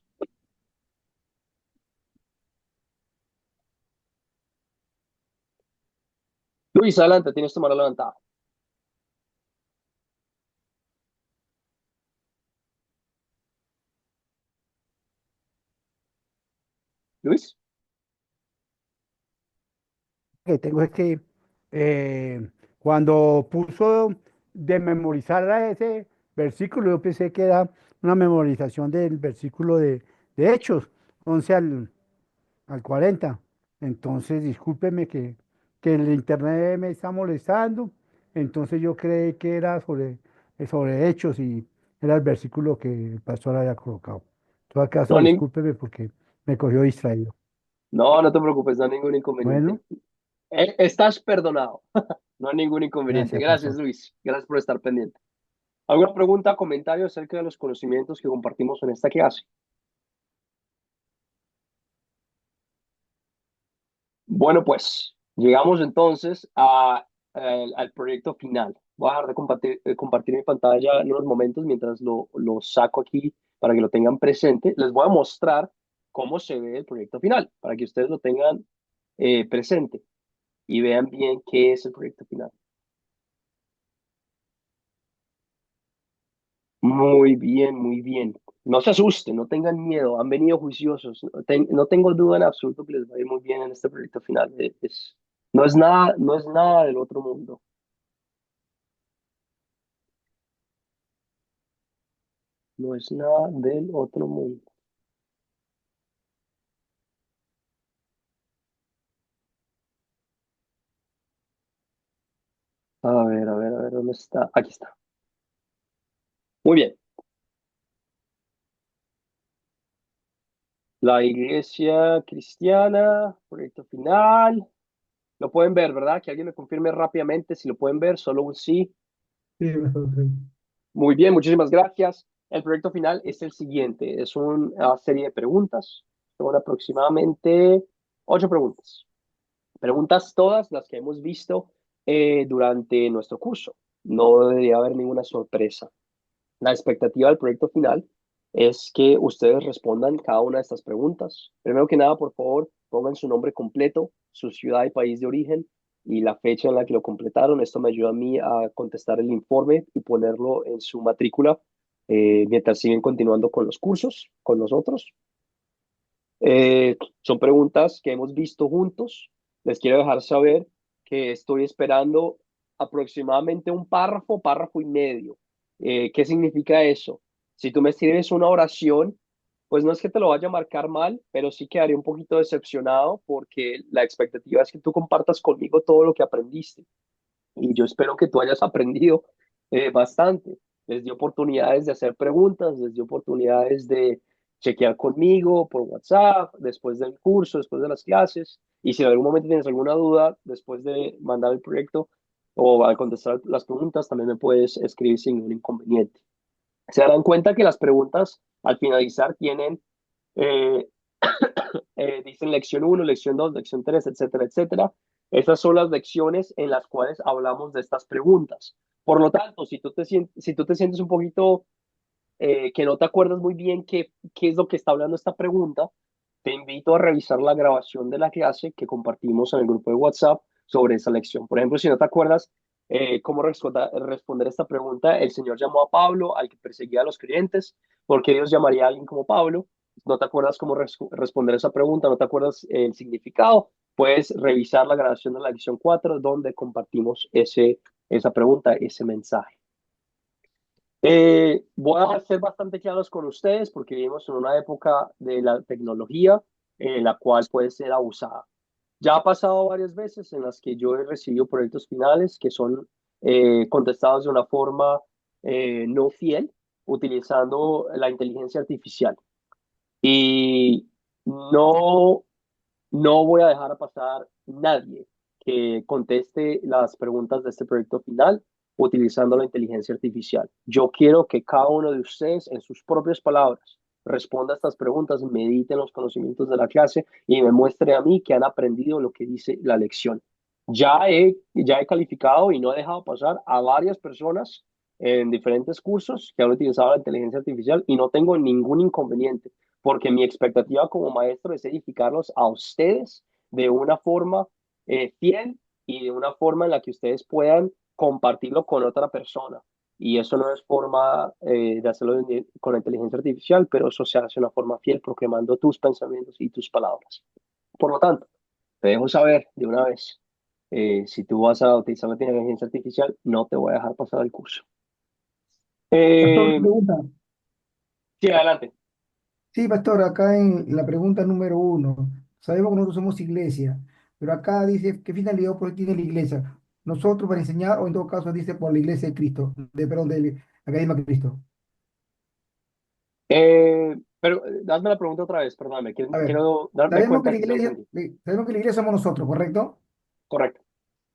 Luis, adelante, tienes tu mano levantada. Luis. Que tengo es que cuando puso de memorizar a ese versículo, yo pensé que era una memorización del versículo de Hechos, 11 al 40. Entonces, discúlpeme que el internet me está molestando. Entonces yo creí que era sobre Hechos y era el versículo que el pastor había colocado. En todo caso, No, discúlpeme porque me cogió distraído. no te preocupes, no hay ningún inconveniente. Bueno, Estás perdonado. No hay ningún inconveniente. gracias, Gracias, pastor. Luis. Gracias por estar pendiente. ¿Alguna pregunta, comentario acerca de los conocimientos que compartimos en esta clase? Bueno, pues llegamos entonces al proyecto final. Voy a dejar de compartir mi pantalla en unos momentos mientras lo saco aquí para que lo tengan presente. Les voy a mostrar cómo se ve el proyecto final para que ustedes lo tengan presente y vean bien qué es el proyecto final. Muy bien, muy bien. No se asusten, no tengan miedo, han venido juiciosos. No tengo duda en absoluto que les va a ir muy bien en este proyecto final. No es nada del otro mundo. No es nada del otro mundo. A ver, ¿dónde está? Aquí está. Muy bien. La iglesia cristiana, proyecto final. Lo pueden ver, ¿verdad? Que alguien me confirme rápidamente si lo pueden ver, solo un sí. Sí, Muy bien, muchísimas gracias. El proyecto final es el siguiente. Es una serie de preguntas. Son aproximadamente 8 preguntas. Preguntas todas las que hemos visto durante nuestro curso. No debería haber ninguna sorpresa. La expectativa del proyecto final es que ustedes respondan cada una de estas preguntas. Primero que nada, por favor, pongan su nombre completo, su ciudad y país de origen y la fecha en la que lo completaron. Esto me ayuda a mí a contestar el informe y ponerlo en su matrícula mientras siguen continuando con los cursos con nosotros. Son preguntas que hemos visto juntos. Les quiero dejar saber que estoy esperando aproximadamente un párrafo, párrafo y medio. ¿Qué significa eso? Si tú me escribes una oración, pues no es que te lo vaya a marcar mal, pero sí quedaría un poquito decepcionado porque la expectativa es que tú compartas conmigo todo lo que aprendiste. Y yo espero que tú hayas aprendido bastante. Les di oportunidades de hacer preguntas, les di oportunidades de chequear conmigo por WhatsApp, después del curso, después de las clases. Y si en algún momento tienes alguna duda, después de mandar el proyecto o al contestar las preguntas, también me puedes escribir sin ningún inconveniente. Se darán cuenta que las preguntas al finalizar tienen eh, dicen lección 1, lección 2, lección 3, etcétera, etcétera. Esas son las lecciones en las cuales hablamos de estas preguntas. Por lo tanto, si tú te sientes un poquito que no te acuerdas muy bien qué es lo que está hablando esta pregunta, te invito a revisar la grabación de la clase que compartimos en el grupo de WhatsApp sobre esa lección. Por ejemplo, si no te acuerdas cómo responder esta pregunta, el Señor llamó a Pablo, al que perseguía a los creyentes, ¿por qué Dios llamaría a alguien como Pablo? No te acuerdas cómo responder esa pregunta, no te acuerdas el significado, puedes revisar la grabación de la lección 4 donde compartimos esa pregunta, ese mensaje. Voy a ser bastante claros con ustedes porque vivimos en una época de la tecnología en la cual puede ser abusada. Ya ha pasado varias veces en las que yo he recibido proyectos finales que son contestados de una forma no fiel utilizando la inteligencia artificial. Y no, no voy a dejar a pasar nadie que conteste las preguntas de este proyecto final utilizando la inteligencia artificial. Yo quiero que cada uno de ustedes, en sus propias palabras, responda a estas preguntas, mediten los conocimientos de la clase y me muestre a mí que han aprendido lo que dice la lección. Ya he calificado y no he dejado pasar a varias personas en diferentes cursos que han utilizado la inteligencia artificial y no tengo ningún inconveniente porque mi expectativa como maestro es edificarlos a ustedes de una forma fiel y de una forma en la que ustedes puedan compartirlo con otra persona. Y eso no es forma de hacerlo con la inteligencia artificial, pero eso se hace de una forma fiel proclamando tus pensamientos y tus palabras. Por lo tanto, te dejo saber de una vez, si tú vas a utilizar la inteligencia artificial, no te voy a dejar pasar el curso. Pastor, Eh, pregunta. sí, adelante. Sí, pastor, acá en la pregunta número 1, sabemos que nosotros somos iglesia, pero acá dice, ¿qué finalidad pues tiene la iglesia? Nosotros para enseñar, o en todo caso dice por la iglesia de Cristo, perdón, de la Academia de Cristo. Pero hazme la pregunta otra vez, perdóname, A ver, quiero darme sabemos que cuenta la que se iglesia, entendí. sabemos que la iglesia somos nosotros, ¿correcto? Correcto.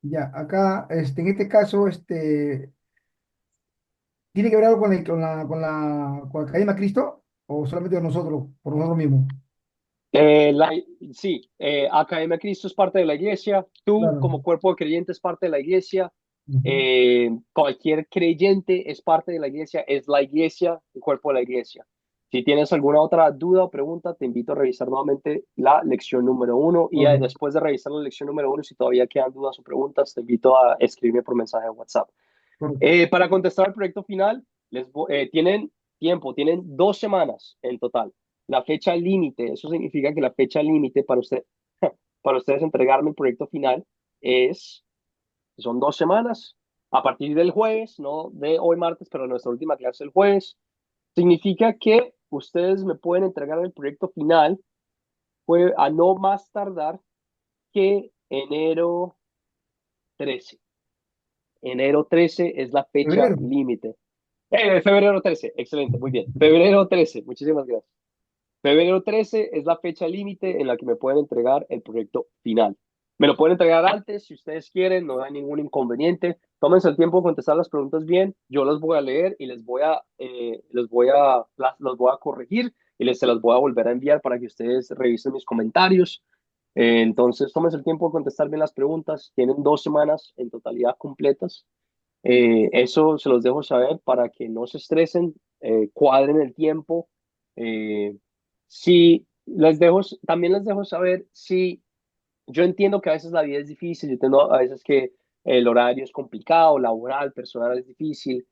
Ya, acá, en este caso, ¿tiene que ver algo con la Academia de Cristo? ¿O solamente nosotros, por nosotros mismos? Eh, la- sí, Academia Cristo es parte de la iglesia, tú Claro. como cuerpo de creyente es parte de la iglesia, Ujú. cualquier creyente es parte de la iglesia, es la iglesia, el cuerpo de la iglesia. Si tienes alguna otra duda o pregunta, te invito a revisar nuevamente la lección número 1 y Ok, después de revisar la lección número 1, si todavía quedan dudas o preguntas, te invito a escribirme por mensaje de WhatsApp. correcto. Para contestar el proyecto final, tienen tiempo, tienen 2 semanas en total. La fecha límite, eso significa que la fecha límite para usted, para ustedes entregarme el proyecto final son 2 semanas. A partir del jueves, no de hoy martes, pero nuestra última clase el jueves, significa que ustedes me pueden entregar el proyecto final a no más tardar que enero 13. Enero 13 es la fecha Febrero. límite. Febrero 13, excelente, muy bien. Febrero 13, muchísimas gracias. Febrero 13 es la fecha límite en la que me pueden entregar el proyecto final. Me lo pueden entregar antes si ustedes quieren, no hay ningún inconveniente. Tómense el tiempo de contestar las preguntas bien. Yo las voy a leer y los voy a corregir y se las voy a volver a enviar para que ustedes revisen mis comentarios. Entonces, tómense el tiempo de contestar bien las preguntas. Tienen 2 semanas en totalidad completas. Eso se los dejo saber para que no se estresen, cuadren el tiempo. Eh, si también les dejo saber si yo entiendo que a veces la vida es difícil, yo entiendo a veces que el horario es complicado, laboral, personal es difícil.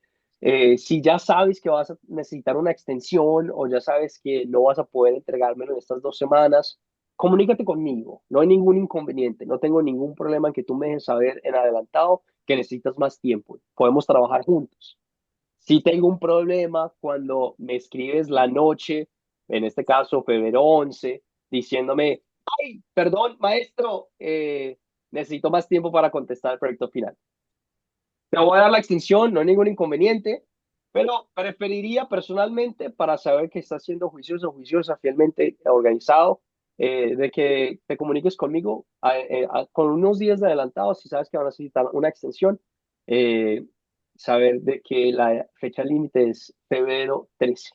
Si ya sabes que vas a necesitar una extensión o ya sabes que no vas a poder entregármelo en estas 2 semanas, comunícate conmigo. No hay ningún inconveniente, no tengo ningún problema en que tú me dejes saber en adelantado que necesitas más tiempo. Podemos trabajar juntos. Si tengo un problema cuando me escribes la noche, en este caso febrero 11, diciéndome, ay, perdón, maestro, necesito más tiempo para contestar el proyecto final. Te voy a dar la extensión, no hay ningún inconveniente, pero preferiría personalmente, para saber que estás siendo juicioso, juiciosa, fielmente organizado, de que te comuniques conmigo con unos días de adelantado, si sabes que van a necesitar una extensión, eh, saber de que la fecha límite es febrero 13.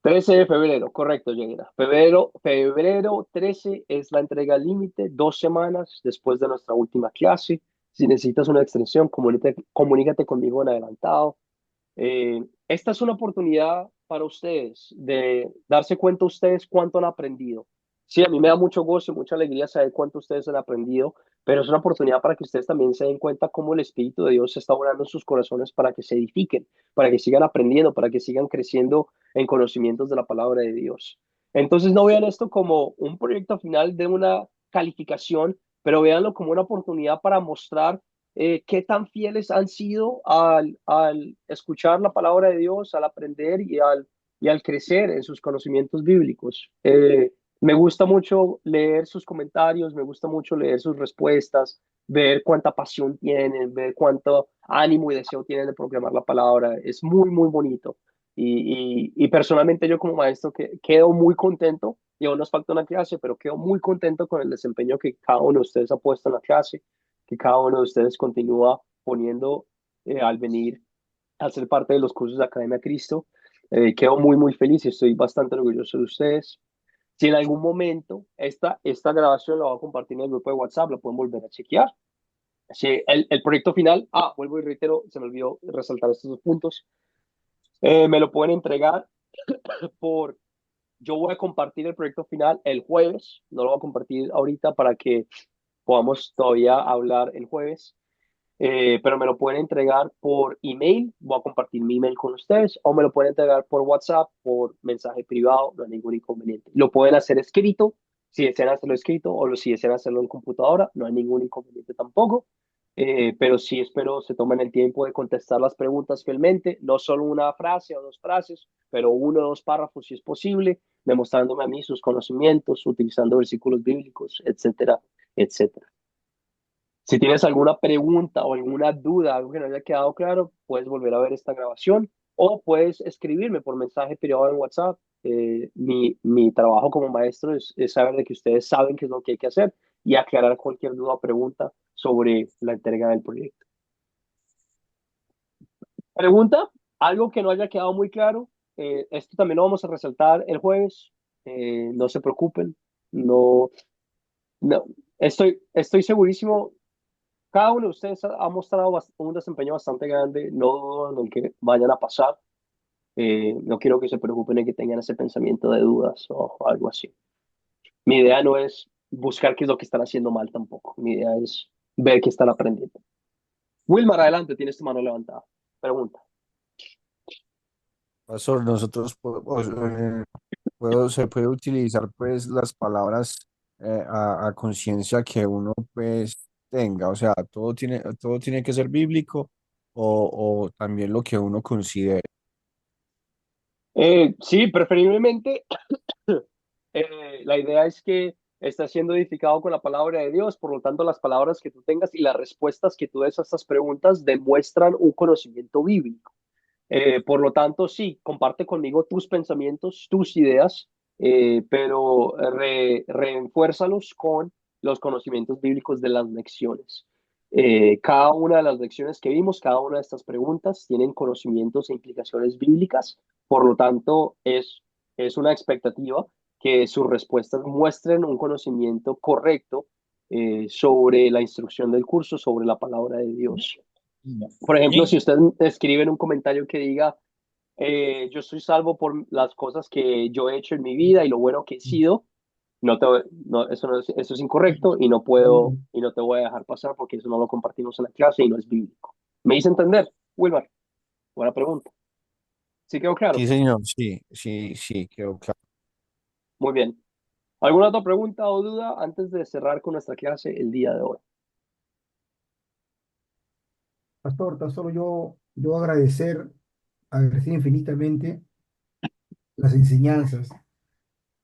13 de febrero, correcto, Yanira. Febrero 13 es la entrega límite, 2 semanas después de nuestra última clase. Si necesitas una extensión, comunícate conmigo en adelantado. Esta es una oportunidad para ustedes de darse cuenta ustedes cuánto han aprendido. Sí, a mí me da mucho gozo y mucha alegría saber cuánto ustedes han aprendido, pero es una oportunidad para que ustedes también se den cuenta cómo el Espíritu de Dios está orando en sus corazones para que se edifiquen, para que sigan aprendiendo, para que sigan creciendo en conocimientos de la palabra de Dios. Entonces no vean esto como un proyecto final de una calificación, pero véanlo como una oportunidad para mostrar qué tan fieles han sido al escuchar la palabra de Dios, al aprender y al crecer en sus conocimientos bíblicos. Me gusta mucho leer sus comentarios, me gusta mucho leer sus respuestas, ver cuánta pasión tienen, ver cuánto ánimo y deseo tienen de proclamar la palabra. Es muy, muy bonito. Y personalmente yo como maestro quedo muy contento. Y aún nos falta una clase, pero quedo muy contento con el desempeño que cada uno de ustedes ha puesto en la clase, que cada uno de ustedes continúa poniendo al venir a ser parte de los cursos de Academia Cristo. Quedo muy, muy feliz y estoy bastante orgulloso de ustedes. Si en algún momento esta grabación la voy a compartir en el grupo de WhatsApp, la pueden volver a chequear. Si el proyecto final, vuelvo y reitero, se me olvidó resaltar estos 2 puntos. Me lo pueden entregar por, yo voy a compartir el proyecto final el jueves, no lo voy a compartir ahorita para que podamos todavía hablar el jueves. Pero me lo pueden entregar por email, voy a compartir mi email con ustedes, o me lo pueden entregar por WhatsApp, por mensaje privado, no hay ningún inconveniente. Lo pueden hacer escrito, si desean hacerlo escrito, o si desean hacerlo en computadora, no hay ningún inconveniente tampoco. Pero sí espero se tomen el tiempo de contestar las preguntas fielmente, no solo una frase o 2 frases, pero 1 o 2 párrafos si es posible, demostrándome a mí sus conocimientos, utilizando versículos bíblicos, etcétera, etcétera. Si tienes alguna pregunta o alguna duda, algo que no haya quedado claro, puedes volver a ver esta grabación o puedes escribirme por mensaje privado en WhatsApp. Mi trabajo como maestro es saber de que ustedes saben qué es lo que hay que hacer y aclarar cualquier duda o pregunta sobre la entrega del proyecto. Pregunta, algo que no haya quedado muy claro. Esto también lo vamos a resaltar el jueves. No se preocupen. No, no, estoy segurísimo. Cada uno de ustedes ha mostrado un desempeño bastante grande, no dudo en el que vayan a pasar. No quiero que se preocupen en que tengan ese pensamiento de dudas o algo así. Mi idea no es buscar qué es lo que están haciendo mal tampoco. Mi idea es ver qué están aprendiendo. Wilmar, adelante, tienes tu mano levantada. Pregunta. Pastor, nosotros se puede utilizar pues las palabras a conciencia que uno pues tenga, o sea, todo tiene que ser bíblico o también lo que uno considere. Sí, preferiblemente la idea es que estás siendo edificado con la palabra de Dios, por lo tanto las palabras que tú tengas y las respuestas que tú des a estas preguntas demuestran un conocimiento bíblico. Por lo tanto, sí, comparte conmigo tus pensamientos, tus ideas, pero refuérzalos con los conocimientos bíblicos de las lecciones. Cada una de las lecciones que vimos, cada una de estas preguntas tienen conocimientos e implicaciones bíblicas, por lo tanto, es una expectativa que sus respuestas muestren un conocimiento correcto sobre la instrucción del curso, sobre la palabra de Dios. Por ejemplo, si usted escribe en un comentario que diga, yo soy salvo por las cosas que yo he hecho en mi vida y lo bueno que he sido, eso es incorrecto y no te voy a dejar pasar porque eso no lo compartimos en la clase y no es bíblico. ¿Me hice entender, Wilmar? Buena pregunta. ¿Sí quedó claro? Sí, señor, sí, quedó claro. Muy bien. ¿Alguna otra pregunta o duda antes de cerrar con nuestra clase el día de hoy? Pastor, tan solo yo agradecer infinitamente las enseñanzas,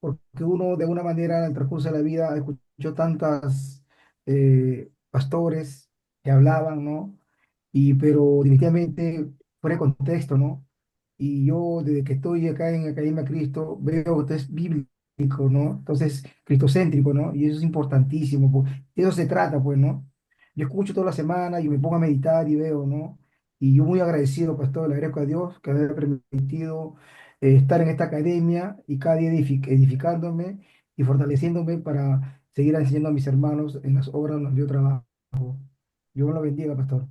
porque uno de alguna manera en el transcurso de la vida escuchó tantas pastores que hablaban, ¿no? Pero definitivamente fuera de contexto, ¿no? Y yo desde que estoy acá en Academia Cristo veo que es bíblico, ¿no? Entonces, cristocéntrico, ¿no? Y eso es importantísimo, pues, de eso se trata, pues, ¿no? Yo escucho toda la semana y me pongo a meditar y veo, ¿no? Y yo muy agradecido, pastor, le agradezco a Dios que me haya permitido estar en esta academia y cada día edificándome y fortaleciéndome para seguir enseñando a mis hermanos en las obras donde yo trabajo. Dios lo bendiga, pastor.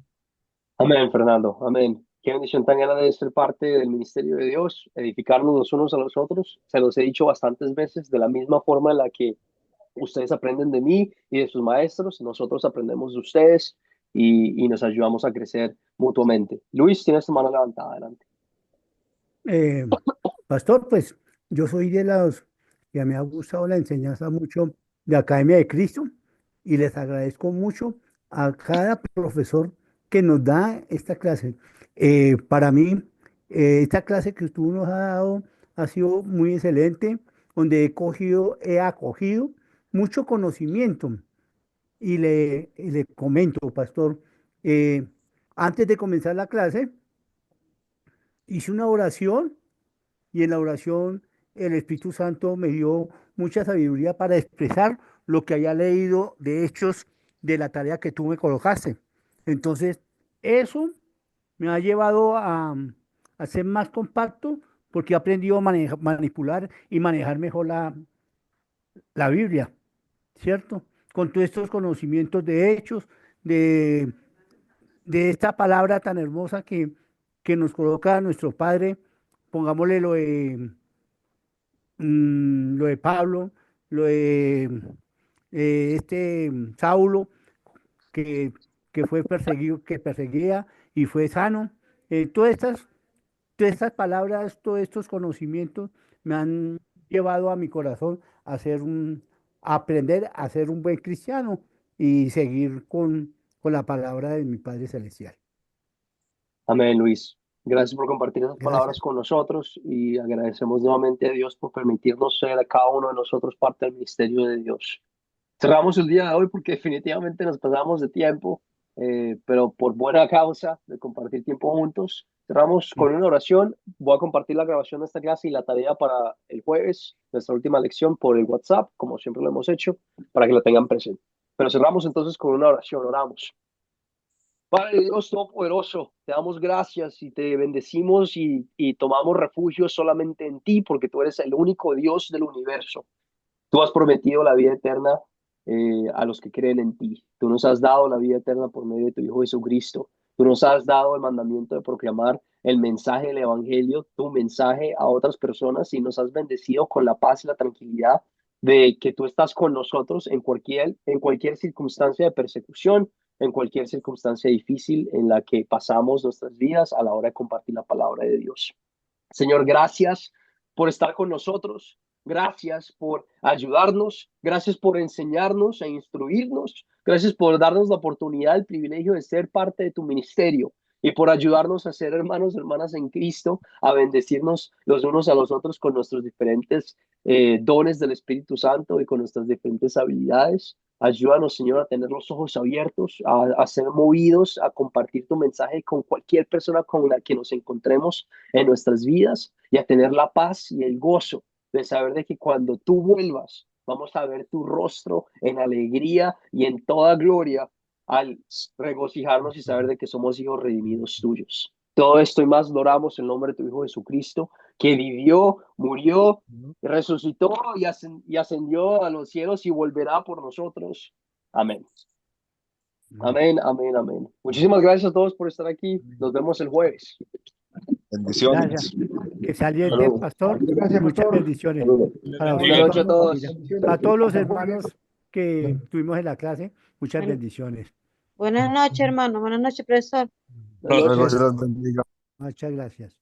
Amén, Fernando. Amén. Qué bendición tan grande de ser parte del ministerio de Dios, edificarnos los unos a los otros. Se los he dicho bastantes veces, de la misma forma en la que ustedes aprenden de mí y de sus maestros, nosotros aprendemos de ustedes y nos ayudamos a crecer mutuamente. Luis, tienes tu mano levantada, adelante. Eh, Pastor, pues yo soy de los que me ha gustado la enseñanza mucho de Academia de Cristo y les agradezco mucho a cada profesor que nos da esta clase. Para mí, esta clase que tú nos has dado ha sido muy excelente, donde he acogido mucho conocimiento y le comento, pastor, eh, antes de comenzar la clase, hice una oración y en la oración el Espíritu Santo me dio mucha sabiduría para expresar lo que había leído de hechos de la tarea que tú me colocaste. Entonces, eso me ha llevado a ser más compacto porque he aprendido a manipular y manejar mejor la Biblia, ¿cierto? Con todos estos conocimientos de hechos, de, de esta palabra tan hermosa que nos coloca nuestro Padre, pongámosle lo de Pablo, lo de Saulo, que, que fue perseguido, que perseguía y fue sano. Todas estas palabras, todos estos conocimientos me han llevado a mi corazón a aprender a ser un buen cristiano y seguir con la palabra de mi Padre Celestial. Amén, Luis. Gracias por compartir esas palabras Gracias. con nosotros y agradecemos nuevamente a Dios por permitirnos ser a cada uno de nosotros parte del ministerio de Dios. Cerramos el día de hoy porque definitivamente nos pasamos de tiempo, pero por buena causa de compartir tiempo juntos. Cerramos con una oración. Voy a compartir la grabación de esta clase y la tarea para el jueves, nuestra última lección por el WhatsApp, como siempre lo hemos hecho, para que la tengan presente. Pero cerramos entonces con una oración. Oramos. Padre Dios Todopoderoso, te damos gracias y te bendecimos y tomamos refugio solamente en ti, porque tú eres el único Dios del universo. Tú has prometido la vida eterna a los que creen en ti. Tú nos has dado la vida eterna por medio de tu Hijo Jesucristo. Tú nos has dado el mandamiento de proclamar el mensaje del Evangelio, tu mensaje a otras personas y nos has bendecido con la paz y la tranquilidad de que tú estás con nosotros en cualquier circunstancia de persecución, en cualquier circunstancia difícil en la que pasamos nuestras vidas a la hora de compartir la palabra de Dios. Señor, gracias por estar con nosotros. Gracias por ayudarnos, gracias por enseñarnos e instruirnos, gracias por darnos la oportunidad, el privilegio de ser parte de tu ministerio y por ayudarnos a ser hermanos y hermanas en Cristo, a bendecirnos los unos a los otros con nuestros diferentes dones del Espíritu Santo y con nuestras diferentes habilidades. Ayúdanos, Señor, a tener los ojos abiertos, a ser movidos, a compartir tu mensaje con cualquier persona con la que nos encontremos en nuestras vidas y a tener la paz y el gozo de saber de que cuando tú vuelvas, vamos a ver tu rostro en alegría y en toda gloria al regocijarnos y saber de que somos hijos redimidos tuyos. Todo esto y más lo oramos en nombre de tu Hijo Jesucristo, que vivió, murió, resucitó y ascendió a los cielos y volverá por nosotros. Amén. Amén, amén, amén. Muchísimas gracias a todos por estar aquí. Nos vemos el jueves. Bendiciones. Gracias. Que se aliente, Saludos. pastor. Gracias, Muchas pastor. bendiciones Saludos. para Buenas usted, noches a toda su todos. familia. Bendiciones. Para todos los Hasta hermanos jueves. que tuvimos en la clase, muchas Bueno, bendiciones. buenas noches, hermano. Buenas noches, profesor. Buenas Dios noches. los bendiga. Muchas gracias.